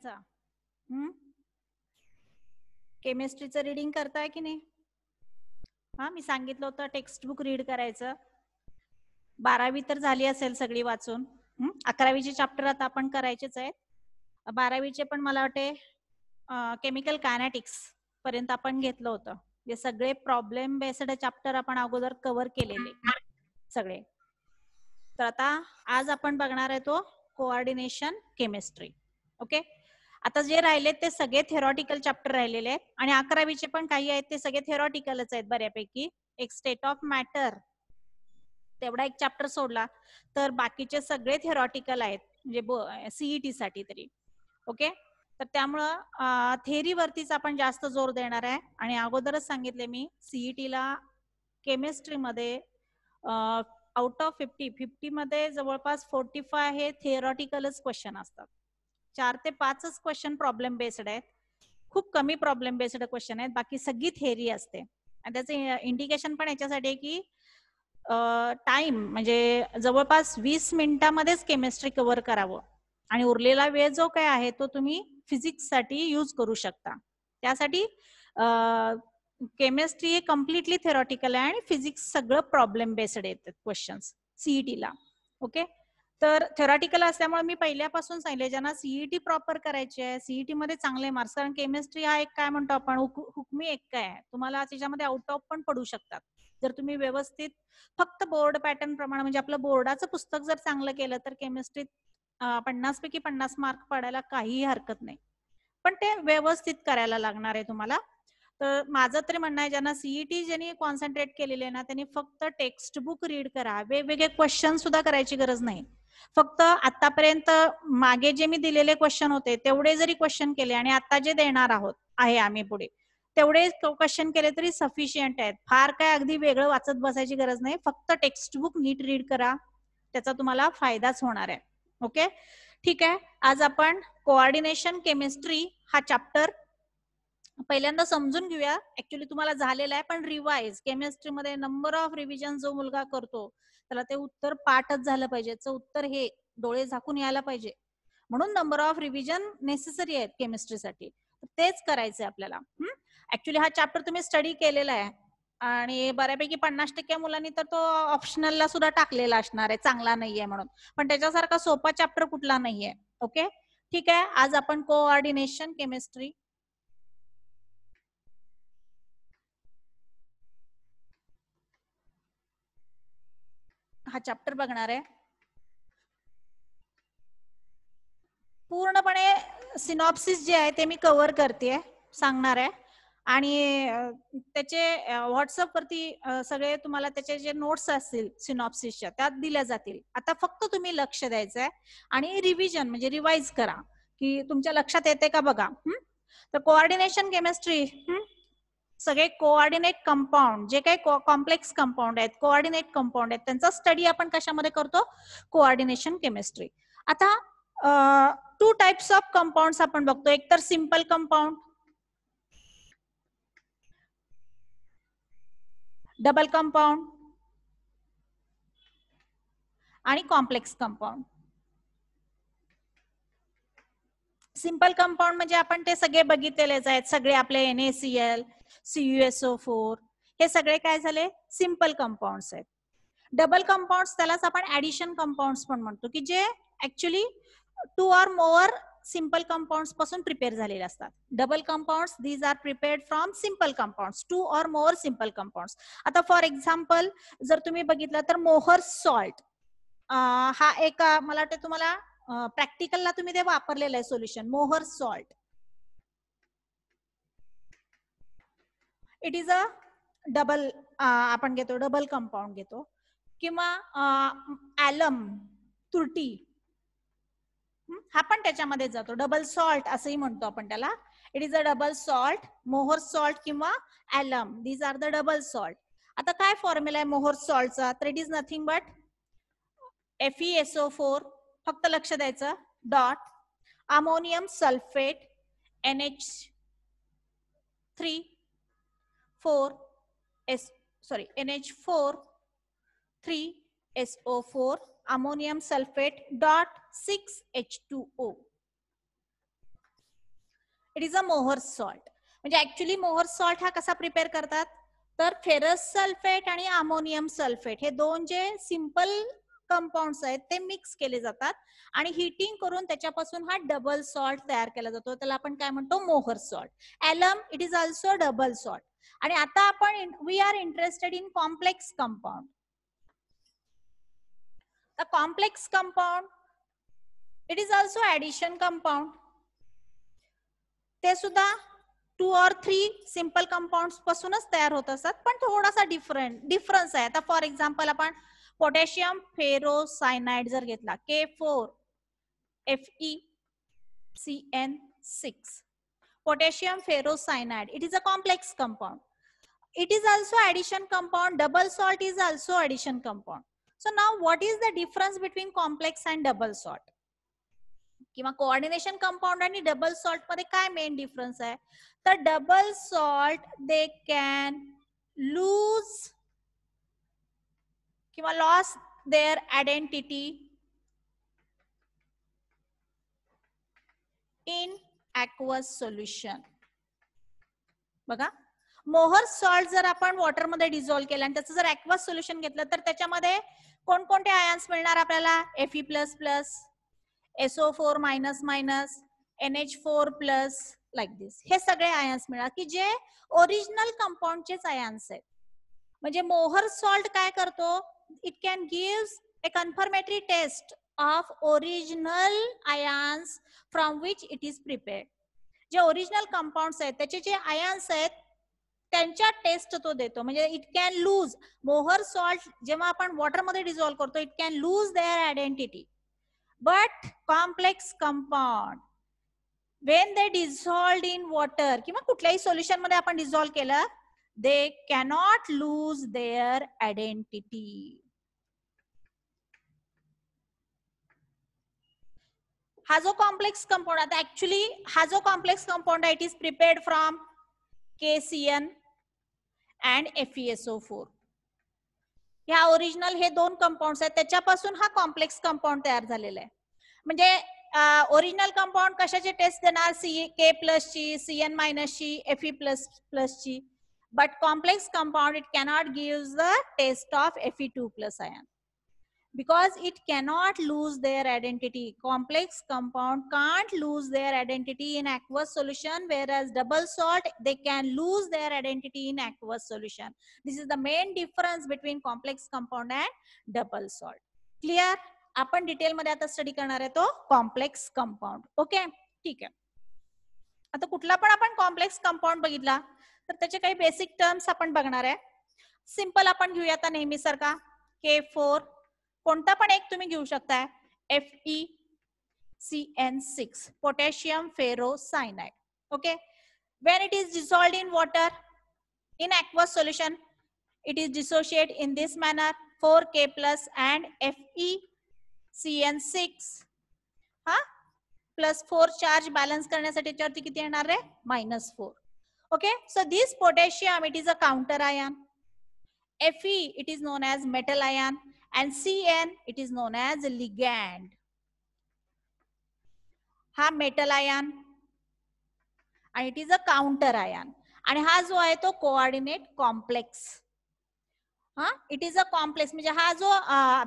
करायचा? केमिस्ट्रीचं रीडिंग करताय की नाही? हा, मी सांगितलं होतं टेक्स्ट बुक रीड करायचं. 12वी तर झाली असेल सगळी वाचून. 11वीचे चॅप्टर आता आपण करायचेच आहेत. 12वीचे पण मला वाटते केमिकल कायनेटिक्स पर्यंत आपण घेतलं होतं. हे सगळे प्रॉब्लेम बेस्ड चॅप्टर आपण अगोदर कव्हर केलेले सगळे. तर आता आज आपण बघणार आहे तो कोऑर्डिनेशन केमिस्ट्री. ओके, आता जे राहिले ते सगळे थेरॉटिकल चॅप्टर राहिलेले आहेत आणि 11वीचे पण काही आहेत ते सगळे थेरॉटिकलच आहेत बऱ्यापैकी. एक स्टेट ऑफ मॅटर तेवढा एक चॅप्टर सोडला तर बाकीचे सगळे थेरॉटिकल आहेत, म्हणजे सीईटी साठी तरी. ओके, तर त्यामुळं थेअरीवरतीच आपण जास्त जोर देणार आहे. आणि अगोदरच सांगितले मी, सीईटीला केमिस्ट्रीमध्ये आउट ऑफ 50 मध्ये जवळपास 45 हे थिअरॉटिकलच क्वेश्चन असतात. 4 ते 5च क्वेश्चन प्रॉब्लेम बेस्ड आहेत. खूप कमी प्रॉब्लेम बेस्ड क्वेश्चन आहेत, बाकी सगळी थेअरी असते. आणि त्याचं इंडिकेशन पण याच्यासाठी आहे की टाइम म्हणजे जवळपास 20 मिनिटांमध्येच केमिस्ट्री कव्हर करावं आणि उरलेला वेळ जो काय आहे तो तुम्ही फिजिक्स साठी यूज करू शकता. त्यासाठी केमिस्ट्री हे कम्प्लिटली थेरॉटिकल आहे आणि फिजिक्स सगळं प्रॉब्लेम बेस्ड येतात क्वेश्चन्स सीईटीला. ओके, तर थेरॉटिकल असल्यामुळे मी पहिल्यापासून सांगितले ज्यांना सीईटी प्रॉपर करायची आहे, सीईटी मध्ये चांगले मार्क्स, कारण केमिस्ट्री हा एक काय म्हणतो आपण हुकमी एक काय आहे, तुम्हाला त्याच्यामध्ये आउट ऑफ पण पडू शकतात जर तुम्ही व्यवस्थित फक्त बोर्ड पॅटर्न प्रमाणे, म्हणजे आपलं बोर्डाचं पुस्तक जर चांगलं केलं तर केमिस्ट्रीत 50 पैकी 50 मार्क पडायला काहीही हरकत नाही. पण ते व्यवस्थित करायला लागणार आहे तुम्हाला. तर माझं तरी म्हणणं आहे ज्यांना सीईटी ज्यांनी कॉन्सन्ट्रेट केलेले आहे ना त्यांनी फक्त टेक्स्ट बुक रीड करा. वेगवेगळे क्वेश्चन सुद्धा करायची गरज नाही. फक्त आतापर्यंत मागे जे मी दिलेले क्वेश्चन होते तेवढे जरी क्वेश्चन केले आणि आता जे देणार आहोत आहे आम्ही पुढे तेवढे क्वेश्चन केले तरी सफिशियंट आहेत. फार काय अगदी वेगळं वाचत बसायची गरज नाही. फक्त टेक्स्ट बुक नीट रीड करा, त्याचा तुम्हाला फायदाच होणार आहे. ओके, ठीक आहे. आज आपण कोऑर्डिनेशन केमिस्ट्री हा चॅप्टर पहिल्यांदा समजून घेऊया. ऍक्च्युली तुम्हाला झालेला आहे पण रिवाइज केमिस्ट्रीमध्ये नंबर ऑफ रिव्हिजन जो मुलगा करतो त्याला ते उत्तर पाठच झालं पाहिजे. उत्तर हे डोळे झाकून यायला पाहिजे, म्हणून नंबर ऑफ रिव्हिजन नेसेसरी आहेत केमिस्ट्रीसाठी. तेच करायचंय आपल्याला. ऍक्च्युली हा चॅप्टर तुम्ही स्टडी केलेला आहे आणि बऱ्यापैकी 50% मुलांनी तर तो ऑप्शनलला सुद्धा टाकलेला असणार आहे, चांगला नाहीये म्हणून. पण त्याच्यासारखा सोपा चॅप्टर कुठला नाहीये. ओके, ठीक आहे. आज आपण कोऑर्डिनेशन केमिस्ट्री हा चॅप्टर बघणार आहे. पूर्णपणे सिनॉप्सिस जे आहे ते मी कव्हर करते, सांगणार आहे. आणि त्याचे व्हॉट्सअप वरती सगळे तुम्हाला त्याचे जे नोट्स असतील सिनॉप्सिसच्या त्यात दिल्या जातील. आता फक्त तुम्ही लक्ष द्यायचं आहे आणि रिव्हिजन म्हणजे रिवाइज करा की तुमच्या लक्षात येते का बघा. तर कोऑर्डिनेशन केमिस्ट्री सगळे कोऑर्डिनेट कंपाऊंड जे काही कॉम्प्लेक्स कंपाऊंड आहेत, कोऑर्डिनेट कंपाऊंड आहेत, त्यांचा स्टडी आपण कशामध्ये करतो? Coordination chemistry. आता 2 टाइप्स ऑफ कंपाऊंड्स आपण बघतो. एक तर सिंपल कंपाऊंड, डबल कंपाऊंड आणि कॉम्प्लेक्स कंपाऊंड. सिंपल कंपाऊंड म्हणजे आपण ते सगळे बघितलेलेच आहेत, सगळे आपले NaCl, CuSO4 हे सगळे काय झाले? सिंपल कंपाऊंड्स आहेत. डबल कंपाऊंड्स त्यालाच आपण ऍडिशन कंपाऊंड्स पण म्हणतो की जे actually 2 or more simple compounds पासून प्रिपेअर झालेले असतात. Double compounds these are prepared from simple compounds, 2 or more simple compounds. आता फॉर एक्झाम्पल जर तुम्ही बघितलं तर मोहर सॉल्ट हा एक मला वाटतं तुम्हाला प्रॅक्टिकलला तुम्ही ते वापरलेलं आहे सोल्युशन. मोहर salt it is a double, आपण घेतो डबल कंपाऊंड घेतो. किंवा ऍलम तुरटी हा पण त्याच्यामध्ये जातो. डबल सॉल्ट असंही म्हणतो आपण त्याला. It is a double salt. Mohr salt किंवा alum, these are the double salt. आता काय फॉर्म्युला आहे मोहर सॉल्टचा? तर it is nothing but FeSO4, फक्त लक्ष द्यायचं, dot ammonium sulphate NH4 3SO4 ammonium sulphate dot 6H2O. It is अ मोहर सॉल्ट. म्हणजे ऍक्च्युली मोहर सॉल्ट हा कसा प्रिपेअर करतात, तर फेरस सल्फेट आणि अमोनियम सल्फेट हे दोन जे सिंपल कंपाऊंड्स आहेत ते मिक्स केले जातात आणि हिटिंग करून त्याच्यापासून हा डबल सॉल्ट तयार केला जातो. त्याला आपण काय म्हणतो, Mohr salt. Alum it is also double salt. आणि आता आपण we are interested in complex compound. The complex compound it is also addition compound. ते सुद्धा 2 or 3 सिंपल कंपाऊंड्स पासूनच तयार होत असतात, पण थोडासा डिफरन्स आहे. आता फॉर एक्झाम्पल आपण पोटॅशियम फेरोसायनाइड जर घेतला, K4FeCN6, potassium ferrocyanide, it is a complex compound. It is also addition compound. Double salt is also addition compound. So now what is the difference between complex and double salt? किंवा coordination compound आणि double salt मध्ये काय main difference आहे, तर double salt they can lose किंवा loss their identity in aqueous solution. बघा, Mohr salt जर आपण वॉटरमध्ये डिझॉल्व्ह केलं आणि त्याचं जर ॲक्वस सोल्युशन घेतलं तर त्याच्यामध्ये कोणकोणते आयन्स मिळणार आपल्याला, Fe++, SO4 minus minus, NH4+, like this. हे सगळे आयन्स मिळणार की जे ओरिजिनल कंपाऊंडचेच आयन्स आहेत. म्हणजे मोहर सॉल्ट काय करतो, it can gives a confirmatory test of original ions from which it is prepared. जे ओरिजिनल कंपाऊंड्स आहेत त्याचे जे आयन्स आहेत त्यांच्या टेस्ट तो देतो. म्हणजे it can lose, Mohr salt जेव्हा आपण वॉटरमध्ये डिझॉल्व्ह करतो it can lose their identity. But complex compound when they dissolved in water किंवा कुठल्याही सोल्युशन मध्ये आपण डिझॉल्व्ह केलं, they cannot lose their identity. हा जो कॉम्प्लेक्स कंपाऊंड, आता ऍक्च्युली हा जो कॉम्प्लेक्स कंपाऊंड आहे it is prepared from KCN and FeSO4. ह्या ओरिजिनल हे दोन कंपाऊंड्स आहेत त्याच्यापासून हा कॉम्प्लेक्स कंपाऊंड तयार झालेला आहे. म्हणजे ओरिजिनल कंपाऊंड कशाची टेस्ट देणार, K+ ची, CN- ची, Fe++ ची. But complex compound it cannot give the test of Fe2+ ion because it cannot lose their identity. Complex compound can't lose their identity in aqueous solution, whereas double salt they can lose their identity in aqueous solution. This is the main difference between complex compound and double salt. Clear? आपण detail मध्ये आता study करणार आहे तो complex compound. Okay, ठीक आहे. आता कुठला पण आपण कॉम्प्लेक्स कंपाऊंड बघितला तर त्याचे काही बेसिक टर्म्स आपण बघणार आहे. सिंपल आपण घेऊया आता नेहमी सारखा, K4, कोणता पण एक तुम्ही घेऊ शकताय, FeCN6, potassium ferrocyanide. Okay, when it is dissolved in water in aqueous solution it is dissociate in this manner, 4K+ and FeCN6 हा +4 चार्ज बॅलन्स करण्यासाठी त्याच्यावरती किती येणार आहे, -4. Okay, so this potassium it is a counter ion, Fe it is known as metal ion and CN it is known as ligand. हा metal ion आणि it is a counter ion. आणि हा जो आहे तो कोऑर्डिनेट कॉम्प्लेक्स. हा, it is a complex म्हणजे हा जो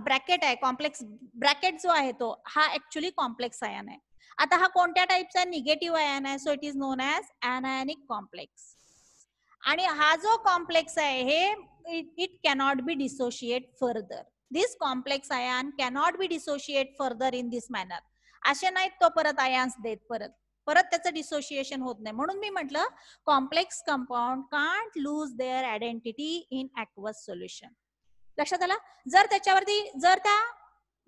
ब्रॅकेट आहे, कॉम्प्लेक्स ब्रॅकेट जो आहे तो हा ऍक्च्युली कॉम्प्लेक्स आयन आहे. आता हा कोणत्या टाइपचा, निगेटिव्ह आयन आहे, so it is known as anionic complex. आणि हा जो कॉम्प्लेक्स आहे हे it cannot be dissociate further. This complex ion cannot be dissociate further in this manner. असे नाहीत तो परत आयन्स देत, परत त्याचं डिसोसिएशन होत नाही. म्हणून मी म्हटलं complex compound can't lose their identity in aqueous solution. लक्षात आला? जर त्याच्यावरती, जर त्या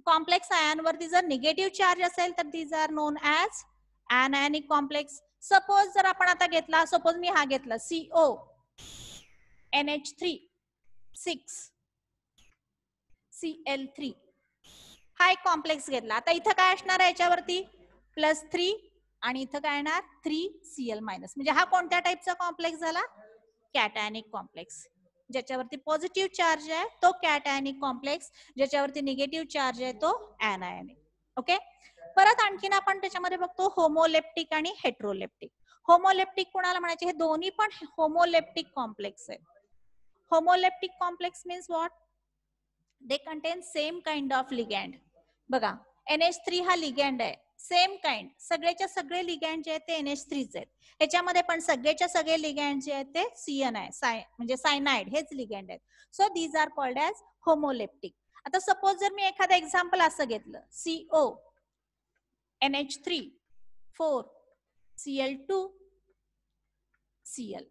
कॉम्प्लेक्स आयन वरती जर निगेटिव्ह चार्ज असेल तर these are known as anionic complex. Suppose जर आपण आता घेतला, सपोज मी हा घेतला CO NH3 6 Cl3, हा एक कॉम्प्लेक्स घेतला. आता इथं काय असणार आहे, याच्यावरती +3 आणि इथं काय येणार 3Cl-, म्हणजे हा कोणत्या टाइपचा कॉम्प्लेक्स झाला, कॅटायनिक कॉम्प्लेक्स. ज्याच्यावरती पॉझिटिव्ह चार्ज आहे तो कॅटायनिक कॉम्प्लेक्स, ज्याच्यावरती निगेटिव्ह चार्ज आहे तो ॲनायनिक. ओके, परत आणखीन आपण त्याच्यामध्ये बघतो होमोलेप्टिक आणि हेट्रोलेप्टिक. होमोलेप्टिक कोणाला म्हणायचे? हे दोन्ही पण होमोलेप्टिक कॉम्प्लेक्स आहेत. Homoleptic complex means what? They contain same kind of ligand. बघा NH3 हा लिगँड आहे, सेम काइंड, सगळेच्या सगळे लिगँड जे आहेत ते NH3 आहेत. ह्याच्यामध्ये पण सगळेच्या सगळे लिगँड जे आहेत ते CN आहे, म्हणजे सायनाइड हेच लिगँड आहेत. So these are called as homoleptic. आता सपोज जर मी एखादं एक्झाम्पल असं घेतलं, CO NH3 4 Cl2 Cl.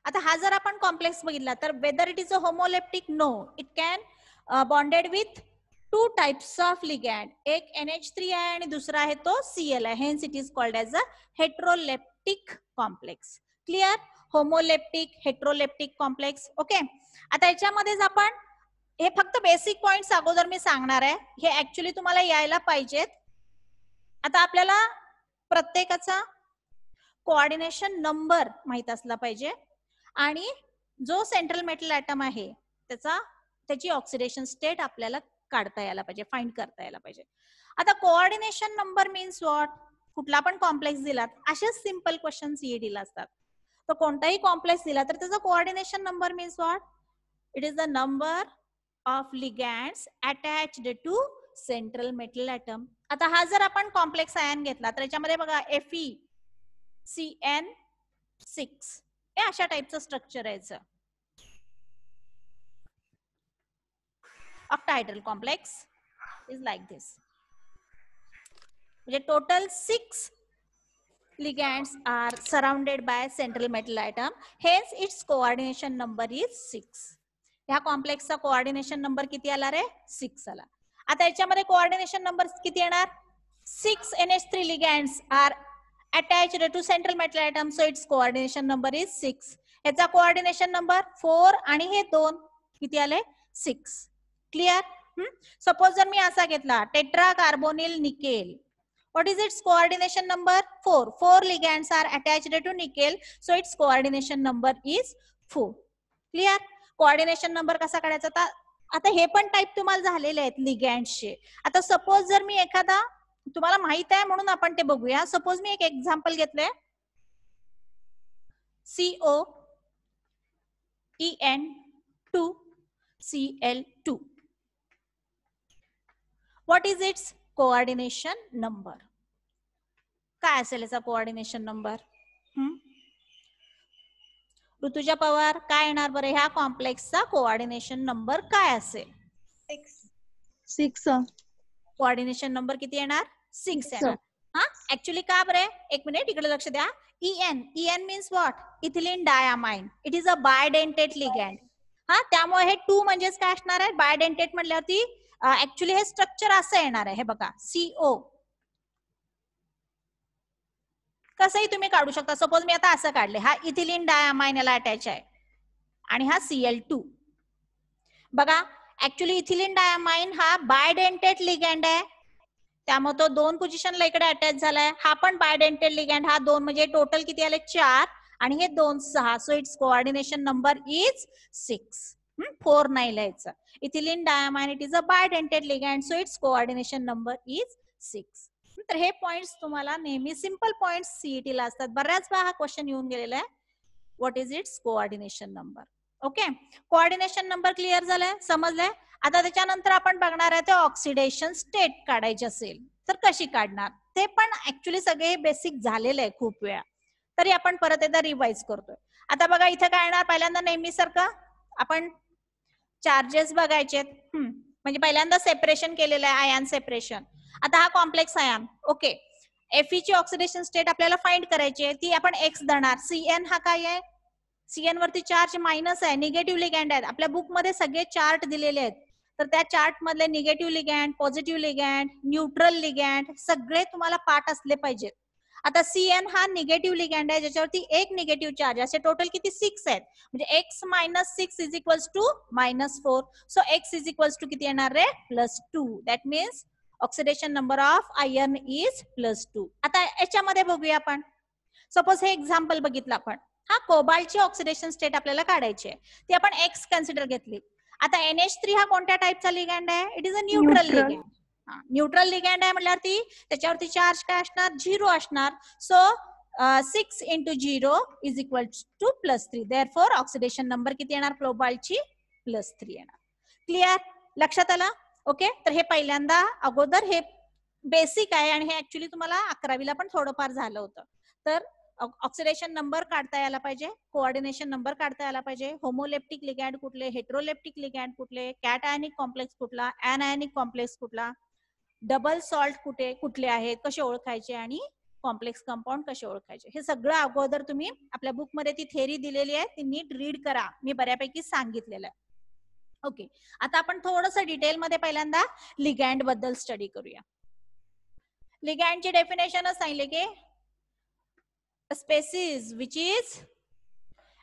आता हा जर आपण कॉम्प्लेक्स बघितला तर whether it is a homoleptic, no, it can bonded with two types of ligand. एक NH3 आहे आणि दुसरा आहे तो Cl आहे. Hence it is called as a heteroleptic complex. Clear? Homoleptic, heteroleptic complex. Okay. आता याच्यामध्येच आपण हे फक्त बेसिक पॉइंट्स अगोदर मी सांगणार आहे, हे ऍक्च्युली तुम्हाला यायला पाहिजेत. आता आपल्याला प्रत्येकाचा कोऑर्डिनेशन नंबर माहित असला पाहिजे आणि जो सेंट्रल मेटल ऍटम आहे त्याची ऑक्सिडेशन स्टेट आपल्याला काढता यायला पाहिजे, फाइंड करता यायला पाहिजे. आता कोऑर्डिनेशन नंबर मीन्स व्हॉट? कुठला पण कॉम्प्लेक्स दिलात, असेच सिंपल क्वेश्चन CET ला असतात. तर कोणताही कॉम्प्लेक्स दिला तर त्याचा coordination number means what? It is the number of ligands attached to central metal atom. आता हा जर आपण कॉम्प्लेक्स आयन घेतला तर याच्यामध्ये बघा FeCN6 हे अशा टाइपचं स्ट्रक्चर आहे. Octahedral complex is like this. म्हणजे total 6 ligands are surrounded by central metal atom. Hence its coordination number is 6. ह्या कॉम्प्लेक्सचा कोऑर्डिनेशन नंबर किती आला रे? 6 आला. आता याच्यामध्ये कोऑर्डिनेशन नंबर किती येणार? 6 NH3 ligands are attached to central metal atom, so its coordination number is 6. याचा कोऑर्डिनेशन नंबर 4 आणि हे 2 किती आले? 6. क्लिअर? सपोज जर मी असा घेतला tetra carbonyl nickel, what is its coordination number? 4. 4 ligands are attached to nickel, so its coordination number is 4. Clear? Coordination number कसा काढायचा? आता हे पण टाइप तुम्हाला झालेले आहेत लिगँड्सचे. आता सपोज जर मी एखादा, तुम्हाला माहित आहे म्हणून आपण ते बघूया. सपोज मी एक एक्झाम्पल घेतलंय, COEN2Cl2. What is its coordination number? काय असेल याचा कोऑर्डिनेशन नंबर? ऋतुजा पवार काय येणार बरं ह्या कॉम्प्लेक्सचा कोऑर्डिनेशन नंबर काय असेल? 6. कोऑर्डिनेशन नंबर किती येणार? 6 येणार. हा ऍक्च्युली का बरं? एक मिनिट इकडे लक्ष द्या. EN means what? Ethylenediamine. It is a bidentate ligand. हा, त्यामुळे हे 2 म्हणजेच काय असणार आहे? बायडेंटेट म्हटल्यावरती ऍक्च्युली हे स्ट्रक्चर असं येणार आहे. हे बघा CO कसंही तुम्ही काढू शकता. सपोज मी आता असं काढले, हा इथिलीन डायमाइन याला अटॅच आहे आणि हा Cl2. बघा ऍक्च्युली इथिलीन डायमाइन हा बायडेंटेट लिगँड आहे, त्यामुळे तो 2 पोझिशनला इकडे अटॅच झालाय. हा पण बायडेंटेट लिगँड, हा 2 म्हणजे टोटल किती आले? 4 आणि हे 2 6. So its coordination number is 6. 4 नाही लिहायचं. Ethylenediamine it is a bidentate ligand, so its coordination number is 6. तर हे पॉइंट्स तुम्हाला नेहमी सिंपल पॉइंट्स CET ला असतात. बऱ्याच वेळा हा क्वेश्चन येऊन गेलेला आहे. What is it's coordination number? Okay, coordination number clear झालाय, समजलंय? आता त्याच्यानंतर आपण बघणार आहे ते ऑक्सिडेशन स्टेट काढायची असेल तर कशी काढणार, ते पण ऍक्च्युली सगळे बेसिक झालेले आहे खूप वेळा, तरी आपण परत एकदा रिवाइज करतोय. आता बघा इथे काय येणार? पहिल्यांदा नेहमीसारखं आपण चार्जेस बघायचे, म्हणजे पहिल्यांदा सेपरेशन केलेलं आहे, आयन सेपरेशन. आता हा कॉम्प्लेक्स आयन, ओके, Fe ची ऑक्सिडेशन स्टेट आपल्याला फाइंड करायची आहे, ती आपण X धरणार. CN हा काय आहे? CN वरती चार्ज मायनस आहे, निगेटिव्ह लिगँड आहेत. आपल्या बुक मध्ये सगळे चार्ट दिलेले आहेत, तर त्या चार्ट मधले negative ligand, positive ligand, neutral ligand सगळे तुम्हाला पाठ असले पाहिजेत. आता CN हा निगेटिव्ह लिगँड आहे, ज्याच्यावरती एक निगेटिव्ह चार्ज, असे टोटल किती? 6 आहेत. म्हणजे X - 6 इज इक्वल्स टू -4. सो X इज इक्वल्स टू किती येणार रे? +2. That means oxidation number of iron is +2. आता याच्यामध्ये बघूया आपण. सपोज हे एक्झाम्पल बघितलं आपण, हा कोबाल्टची ऑक्सिडेशन स्टेट आपल्याला काढायची आहे, ती आपण X कन्सिडर घेतली. आता NH3 हा कोणत्या टाइपचा लिगँड आहे? It is a neutral ligand. Neutral ligand आहे म्हटल्यावरती त्याच्यावरती चार्ज काय असणार? 0 असणार. So 6 into 0 is equal to +3. therefore oxidation number किती येणार कोबाल्टची +3 येणार. क्लिअर, लक्षात आलं? ओके, तर हे पहिल्यांदा अगोदर हे बेसिक आहे आणि हे ऍक्च्युली तुम्हाला 11वीला पण थोडंफार झालं होतं. तर ऑक्सिडेशन नंबर काढता यायला पाहिजे, कोऑर्डिनेशन नंबर काढता यायला पाहिजे, होमोलेप्टिक लिगॅंड कुठले, हेट्रोलेप्टिक लिगॅंड कुठले, कॅट आयनिक कॉम्प्लेक्स कुठला, ऍनआयनिक कॉम्प्लेक्स कुठला, डबल सॉल्ट कुठले आहेत, कसे ओळखायचे आणि कॉम्प्लेक्स कंपाऊंड कसे ओळखायचे, हे सगळं अगोदर तुम्ही आपल्या बुक मध्ये ती थेरी दिलेली आहे ती नीट रीड करा, मी बऱ्यापैकी सांगितलेलं आहे. ओके, आता आपण थोडंसं डिटेल मध्ये पहिल्यांदा लिगॅंड बद्दल स्टडी करूया. लिगॅंडची डेफिनेशनच सांगितले की species which is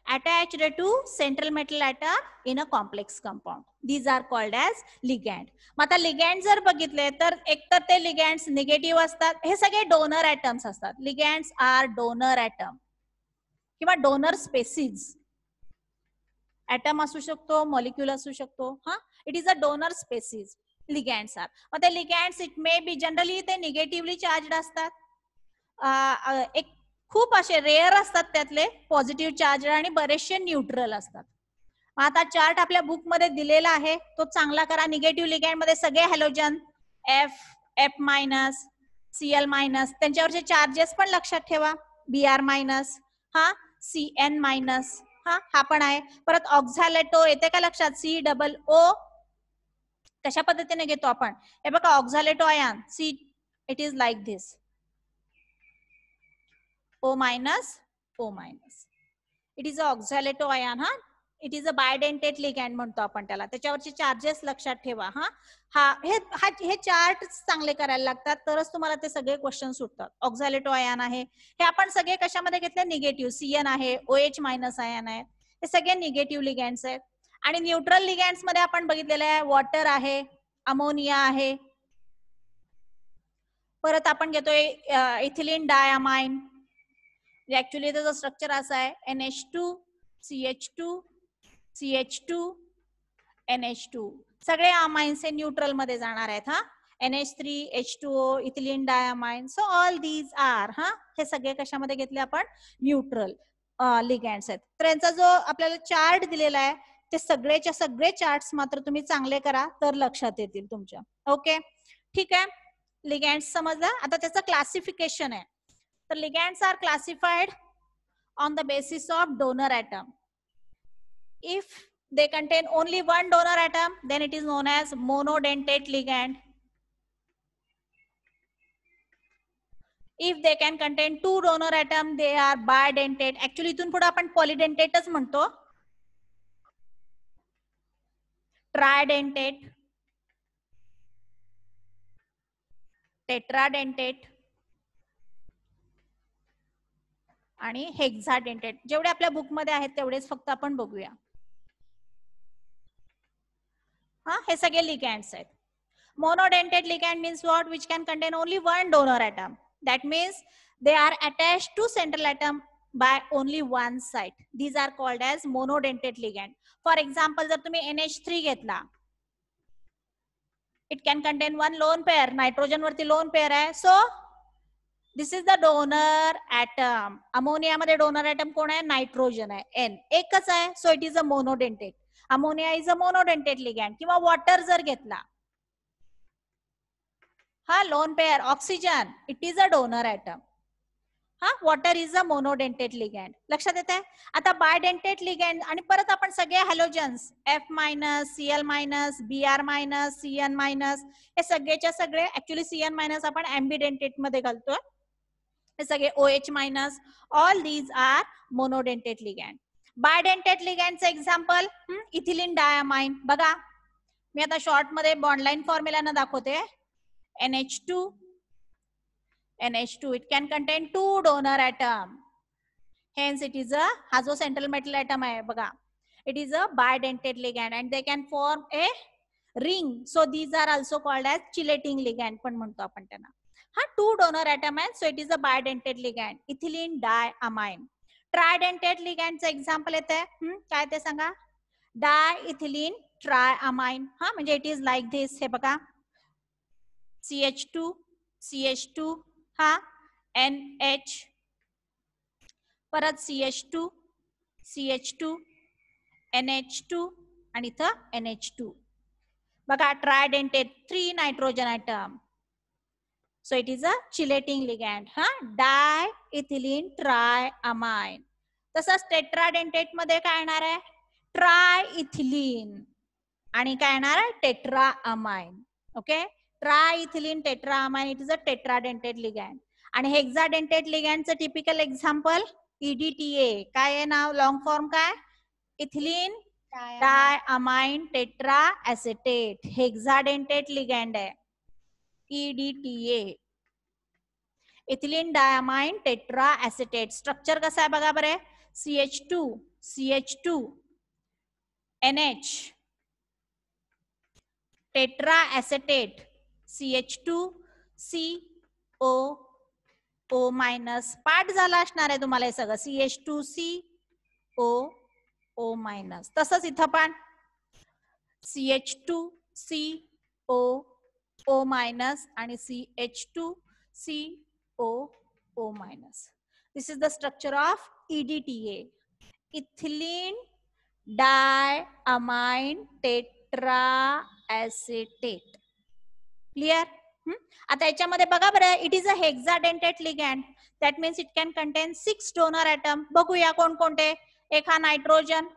attached to central metal atom in a complex compound, these are called as ligand. मग आता लिगॅंड जर बघितले तर एकतर ते लिगॅंड्स निगेटिव्ह असतात, हे सगळे डोनर ऍटम्स असतात. लिगॅंड्स आर डोनर ऍटम किंवा डोनर स्पेसीज. ऍटम असू शकतो, मॉलिक्यूल असू शकतो, हा, it is a donor species ligands are. मग ते लिगॅंड्स इट मे बी जनरली ते निगेटिव्हली चार्जड असतात, एक खूप असे रेअर असतात त्यातले पॉझिटिव्ह चार्ज आणि बरेचसे न्यूट्रल असतात. आता चार्ट आपल्या बुक मध्ये दिलेला आहे तो चांगला करा. निगेटिव्ह लिगॅंड मध्ये सगळे halogen F minus Cl minus, त्यांच्यावरचे चार्जेस पण लक्षात ठेवा, Br मायनस, हा Cn मायनस, हा पण आहे. परत ऑक्झालेटो येते का लक्षात, COO कशा पद्धतीने घेतो आपण, हे बघा oxalato ion see, it is like this, O minus, O minus. It is a oxalato ion, हा. It is a bidentate ligand म्हणतो आपण त्याला, त्याच्यावरचे चार्जेस लक्षात ठेवा. हे चार्ट चांगले करायला लागतात तरच तुम्हाला ते सगळे क्वेश्चन सुटतात. ऑक्झालेटो आयन आहे, हे आपण सगळे कशामध्ये घेतले, निगेटिव्ह. Cn आहे, OH मायनस आयन आहे, हे सगळे निगेटिव्ह लिगॅंड्स आहेत. आणि न्यूट्रल लिगॅंड्स मध्ये आपण बघितलेलं आहे, वॉटर आहे, अमोनिया आहे, परत आपण घेतोय इथिलीन डायमाइन. ऍक्च्युली त्याचं स्ट्रक्चर असं आहे, NH2 CH2 CH2 NH2, सगळे अमाइन्स हे न्यूट्रल मध्ये जाणार आहेत. हा, NH3 H2O ethylene diamine, so all these are, हे सगळे कशामध्ये घेतले आपण, न्यूट्रल लिगॅंड्स आहेत. तर यांचा जो आपल्याला चार्ट दिलेला आहे ते सगळेच्या सगळे चार्ट्स मात्र तुम्ही चांगले करा तर लक्षात येतील तुमच्या. ओके, ठीक आहे, लिगॅंड्स समजलं. आता त्याचं क्लासिफिकेशन आहे. तर ligands are classified on the basis of donor atom. If they contain only one donor atom, then it is known as monodentate ligand. If they can contain two donor atom, they are bidentate. Actually इथून पुढे आपण polydentate म्हणतो, tridentate, tetradentate आणि hexadentate. जेवढे आपल्या book मध्ये आहेत तेवढेच फक्त आपण बघूया. हे सगळे लिगॅंड्स आहेत. Monodentate ligand means what, which can contain only one donor atom. That means they are attached to central atom by only one site. These are called as monodentate ligand. For example, जर तुम्ही NH3 घेतला, it can contain one lone pair, nitrogen वरती lone pair आहे, so this is the donor atom. Ammonia मध्ये donor atom कोण आहे, nitrogen आहे, N एकच आहे, so it is a monodentate. Ammonia is a monodentate ligand. किंवा वॉटर जर घेतला, lone pair oxygen, it is a donor atom. Water is a monodentate ligand. लक्षात येत आहे. आता बायडेंटेट लिगॅंड आणि परत आपण सगळे halogens F minus, Cl minus, Br minus, Cn minus, हे सगळेच्या सगळे, ऍक्च्युली Cn मायनस आपण एम्बिडेंटेट मध्ये घालतोय, हे सगळे OH minus, all these are monodentate ligand. Bidentate लिगॅंडचं एक्झाम्पल इथिलीन डायमाइन. बघा मी आता शॉर्ट मध्ये बॉन्डलाईन फॉर्म्युलानं दाखवते. NH2 NH2, it can contain two donor atom. Hence it is a, हा जो सेंट्रल मेटल एटम आहे बघा, it is a bidentate ligand and they can form a ring. So these are also called as chelating ligand पण म्हणतो आपण त्यांना. two donor atom आहे, so it is a bidentate ligand. Ethylene diamine. Tridentate ligand चं example येते, काय ते सांगा, डायइथिलीन ट्रायअमाइन. म्हणजे इट इज लाईक दिस, हे बघा, CH2 CH2 NH परत CH2 CH2 NH2 आणि इथं NH2. बघा tridentate 3 nitrogen atom. So it is a chelating ligand. Diethylene triamine. तसंच टेट्राडेंटेट मध्ये काय येणार आहे? ट्रायइथिलीन आणि काय येणार आहे? Tetraamine. Okay, triethylene tetraamine, it is a tetradentate ligand. आणि हेक्साडेंटेट लिगँडचं टिपिकल एक्झाम्पल EDTA. काय आहे नाव, लॉंग फॉर्म काय? Ethylene diamine tetra acetate. Hexadentate ligand आहे EDTA, ethylene diamine tetra acetate. Structure कसं आहे बघा बरे. CH2 CH2 NH tetra acetate CH2 CO minus. पाठ झाला असणार आहे तुम्हाला हे सगळं. CH2 CO minus. तसंच इथं पण CH2 CO मायनस आणि CH2 CO मायनस. This is the structure of EDTA, ethylene diamine tetra acetate. Clear? आता याच्यामध्ये बघा बरं, it is a hexadentate ligand. That means it can contain 6 donor atom. बघूया कोणकोणते. एक हा नायट्रोजन,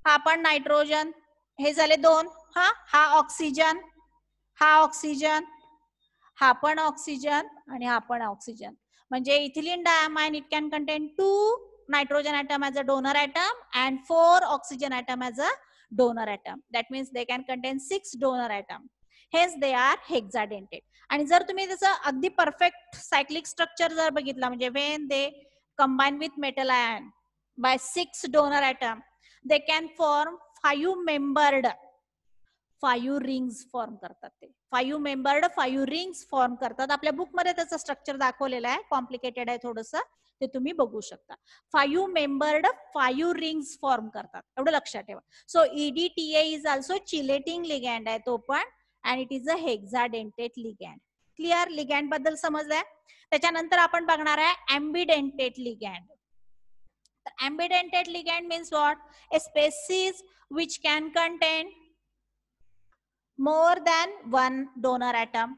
हा पण नायट्रोजन, हे झाले 2. हा ऑक्सिजन, हा ऑक्सिजन, हा पण ऑक्सिजन आणि हा पण ऑक्सिजन. म्हणजे ethylene diamine it can contain 2 nitrogen atom as a donor atom and 4 oxygen atom as a donor atom. That means they can contain 6 donor atom. Hence they are hexadentate. आणि जर तुम्ही त्याचं अगदी perfect cyclic structure जर बघितला, म्हणजे when they combine with metal ion by 6 donor atom, they can form 5 membered 5 rings form करतात. ते 5 मेंबर्ड 5 रिंग्स फॉर्म करतात. आपल्या बुक मध्ये त्याचं स्ट्रक्चर दाखवलेलं आहे, कॉम्प्लिकेटेड आहे थोडंसं, ते तुम्ही बघू शकता. 5 मेंबर्ड 5 रिंग्स फॉर्म करतात, एवढं लक्षात ठेवा. So EDTA is also chelating ligand आहे तो पण, and it is a hexadentate ligand. Clear? Ligand बद्दल समजलंय. त्याच्यानंतर आपण बघणार आहे ambidentate ligand. Ambidentate ligand means what? A species which can contain more than one donor atom.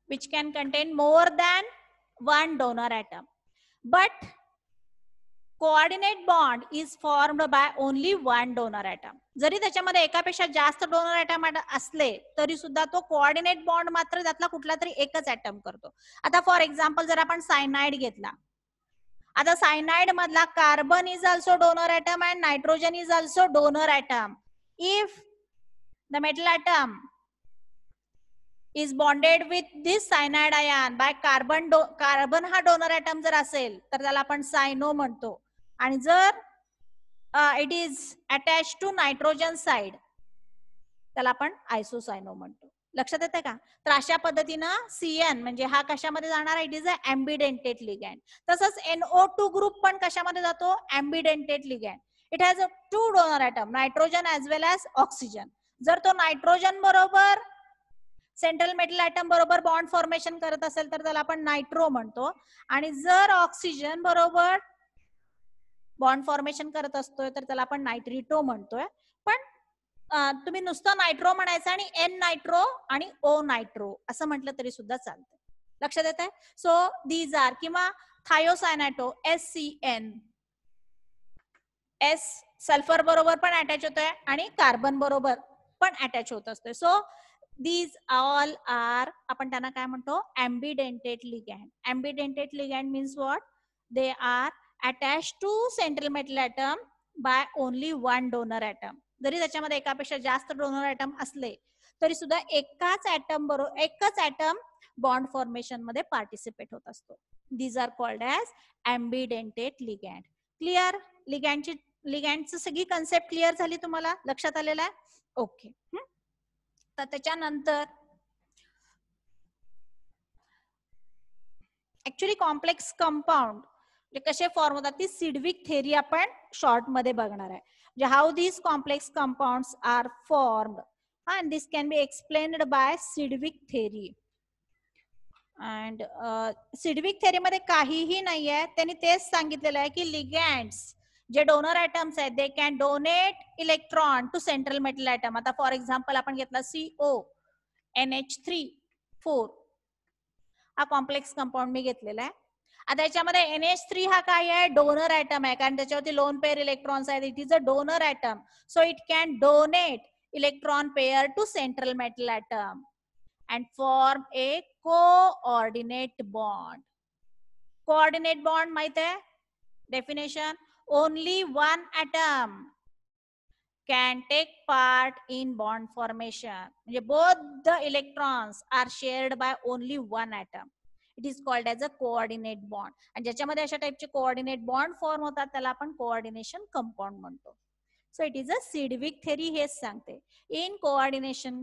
Which can contain more than one donor atom. But coordinate bond is formed by only one donor atom. जरी त्याच्यामध्ये एकापेक्षा जास्त donor atom असले तरी सुद्धा तो coordinate bond मात्र त्यातला कुठला तरी एकच ऍटम करतो. आता फॉर एक्झाम्पल जर आपण सायनाइड घेतला, आता सायनाइड मधला carbon is also donor atom and nitrogen is also donor atom. If the metal atom is bonded with this cyanide ion by carbon, carbon हा डोनर ऍटम जर असेल तर त्याला आपण सायनो म्हणतो. आणि जर it is attach to nitrogen side त्याला आपण आयसोसायनो म्हणतो. लक्षात येते का? तर अशा पद्धतीनं CN म्हणजे हा कशामध्ये जाणार? It is a ambidentate ligand. तसंच NO2 ग्रुप पण कशामध्ये जातो? Ambidentate ligand. It has 2 donor atom, nitrogen as well as oxygen. जर तो नायट्रोजन बरोबर सेंट्रल मेटल ऍटम बरोबर बॉन्ड फॉर्मेशन करत असेल तर त्याला आपण नायट्रो म्हणतो. आणि जर ऑक्सिजन बरोबर बॉन्ड फॉर्मेशन करत असतोय तर त्याला आपण नायट्रिटो म्हणतोय. पण तुम्ही नुसतं नायट्रो म्हणायचं आणि N नायट्रो आणि O नायट्रो असं म्हटलं तरी सुद्धा चालतं. लक्षात येत आहे? सो दीज आर, किंवा थायोसायनाटो SCN, S सल्फर बरोबर पण अटॅच होतोय आणि कार्बन बरोबर पण अटॅच होत असतोय. सो दीज ऑल आर, आपण त्यांना काय म्हणतो? Ambidentate ligand. Ambidentate ligand means what? They are attach to central metal atom by only one donor atom. जरी त्याच्यामध्ये एकापेक्षा जास्त डोनर ऍटम असले तरी सुद्धा एकाच ऍटम बरोबर एकच ऍटम बॉन्ड फॉर्मेशन मध्ये पार्टिसिपेट होत असतो. These are called as ambidentate ligand. Clear? लिगँडची सगळी कन्सेप्ट क्लिअर झाली तुम्हाला? लक्षात आलेला आहे? ओके. तर त्याच्यानंतर ऍक्च्युली कॉम्प्लेक्स कंपाऊंड कसे फॉर्म होतात ती सिडविक थेरी आपण शॉर्ट मध्ये बघणार आहे. How these complex compounds are formed and this can be explained by Sidgwick theory. And Sidgwick थेअरीमध्ये काहीही नाहीये, त्यांनी तेच सांगितलेलं आहे की लिगँड्स जे डोनर ऍटम्स आहेत they can donate electron to central metal atom. आता फॉर एक्झाम्पल आपण घेतला CONH3 हा कॉम्प्लेक्स कंपाऊंड मी घेतलेला आहे. आता याच्यामध्ये NH3 हा काय आहे, डोनर ऍटम आहे, कारण त्याच्यावरती लोन पेअर इलेक्ट्रॉन्स आहेत. It is a donor atom, so it can donate electron pair to central metal atom and form a coordinate bond. Coordinate bond माहित आहे definition? Only one atom can take part in bond formation. म्हणजे both the electrons are shared by only one atom. It is called as a coordinate bond. आणि ज्याच्यामध्ये अशा टाइपचे coordinate bond form होतात त्याला आपण coordination compound म्हणतो. So it is a Sidgwick theory हेच सांगते. In coordination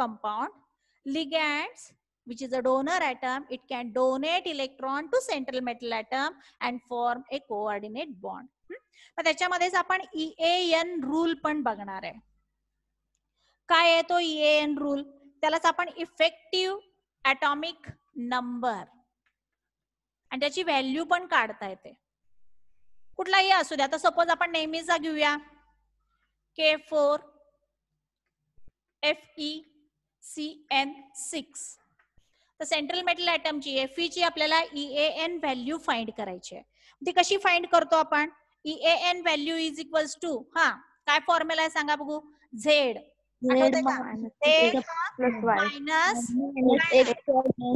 compound, ligands, which is a donor atom, it can donate electron to central metal atom and form a coordinate bond. मग त्याच्यामध्येच आपण EAN rule पण बघणार आहे. काय आहे तो EAN रूल? त्यालाच आपण इफेक्टिव्ह ॲटॉमिक नंबर, आणि त्याची व्हॅल्यू पण काढता येते. कुठलाही असू द्या. आता सपोज आपण नेहमीचा घेऊया K4 FeCN6. तर सेंट्रल मेटल ॲटमची Fe ची आपल्याला EAN व्हॅल्यू फाइंड करायची आहे. ती कशी फाइंड करतो आपण? EAN value is equals to, हा काय फॉर्म्युला आहे सांगा बघू? Z minus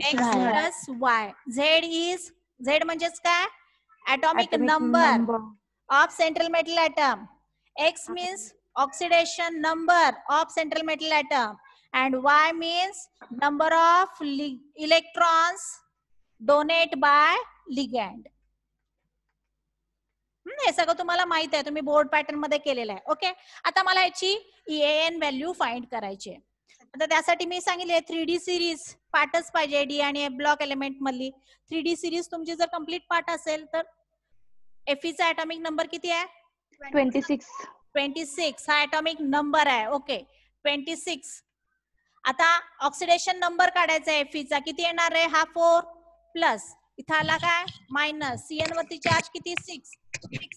X plus Y. Z म्हणजेच काय? atomic number of central metal atom. X means oxidation number of central metal atom, and Y means number of electrons donate by ligand. हे सगळं तुम्हाला माहित आहे, तुम्ही बोर्ड पॅटर्न मध्ये केलेलं आहे. ओके, आता मला याची EAN व्हॅल्यू फाइंड करायची आहे. आता त्यासाठी मी सांगितले 3D सिरीज पार्टच पाहिजे. डी आणि एफ ब्लॉक एलिमेंट मधली 3D सिरीज तुमची जर कंप्लीट पार्ट असेल तर Fe चा ॲटॉमिक नंबर किती आहे? 26 हा ॲटॉमिक नंबर आहे. ओके, 26. आता ऑक्सिडेशन नंबर काढायचा आहे Fe चा, किती येणार आहे? हा 4 प्लस इथं आला काय? मायनस. CN वरती चार्ज किती? 6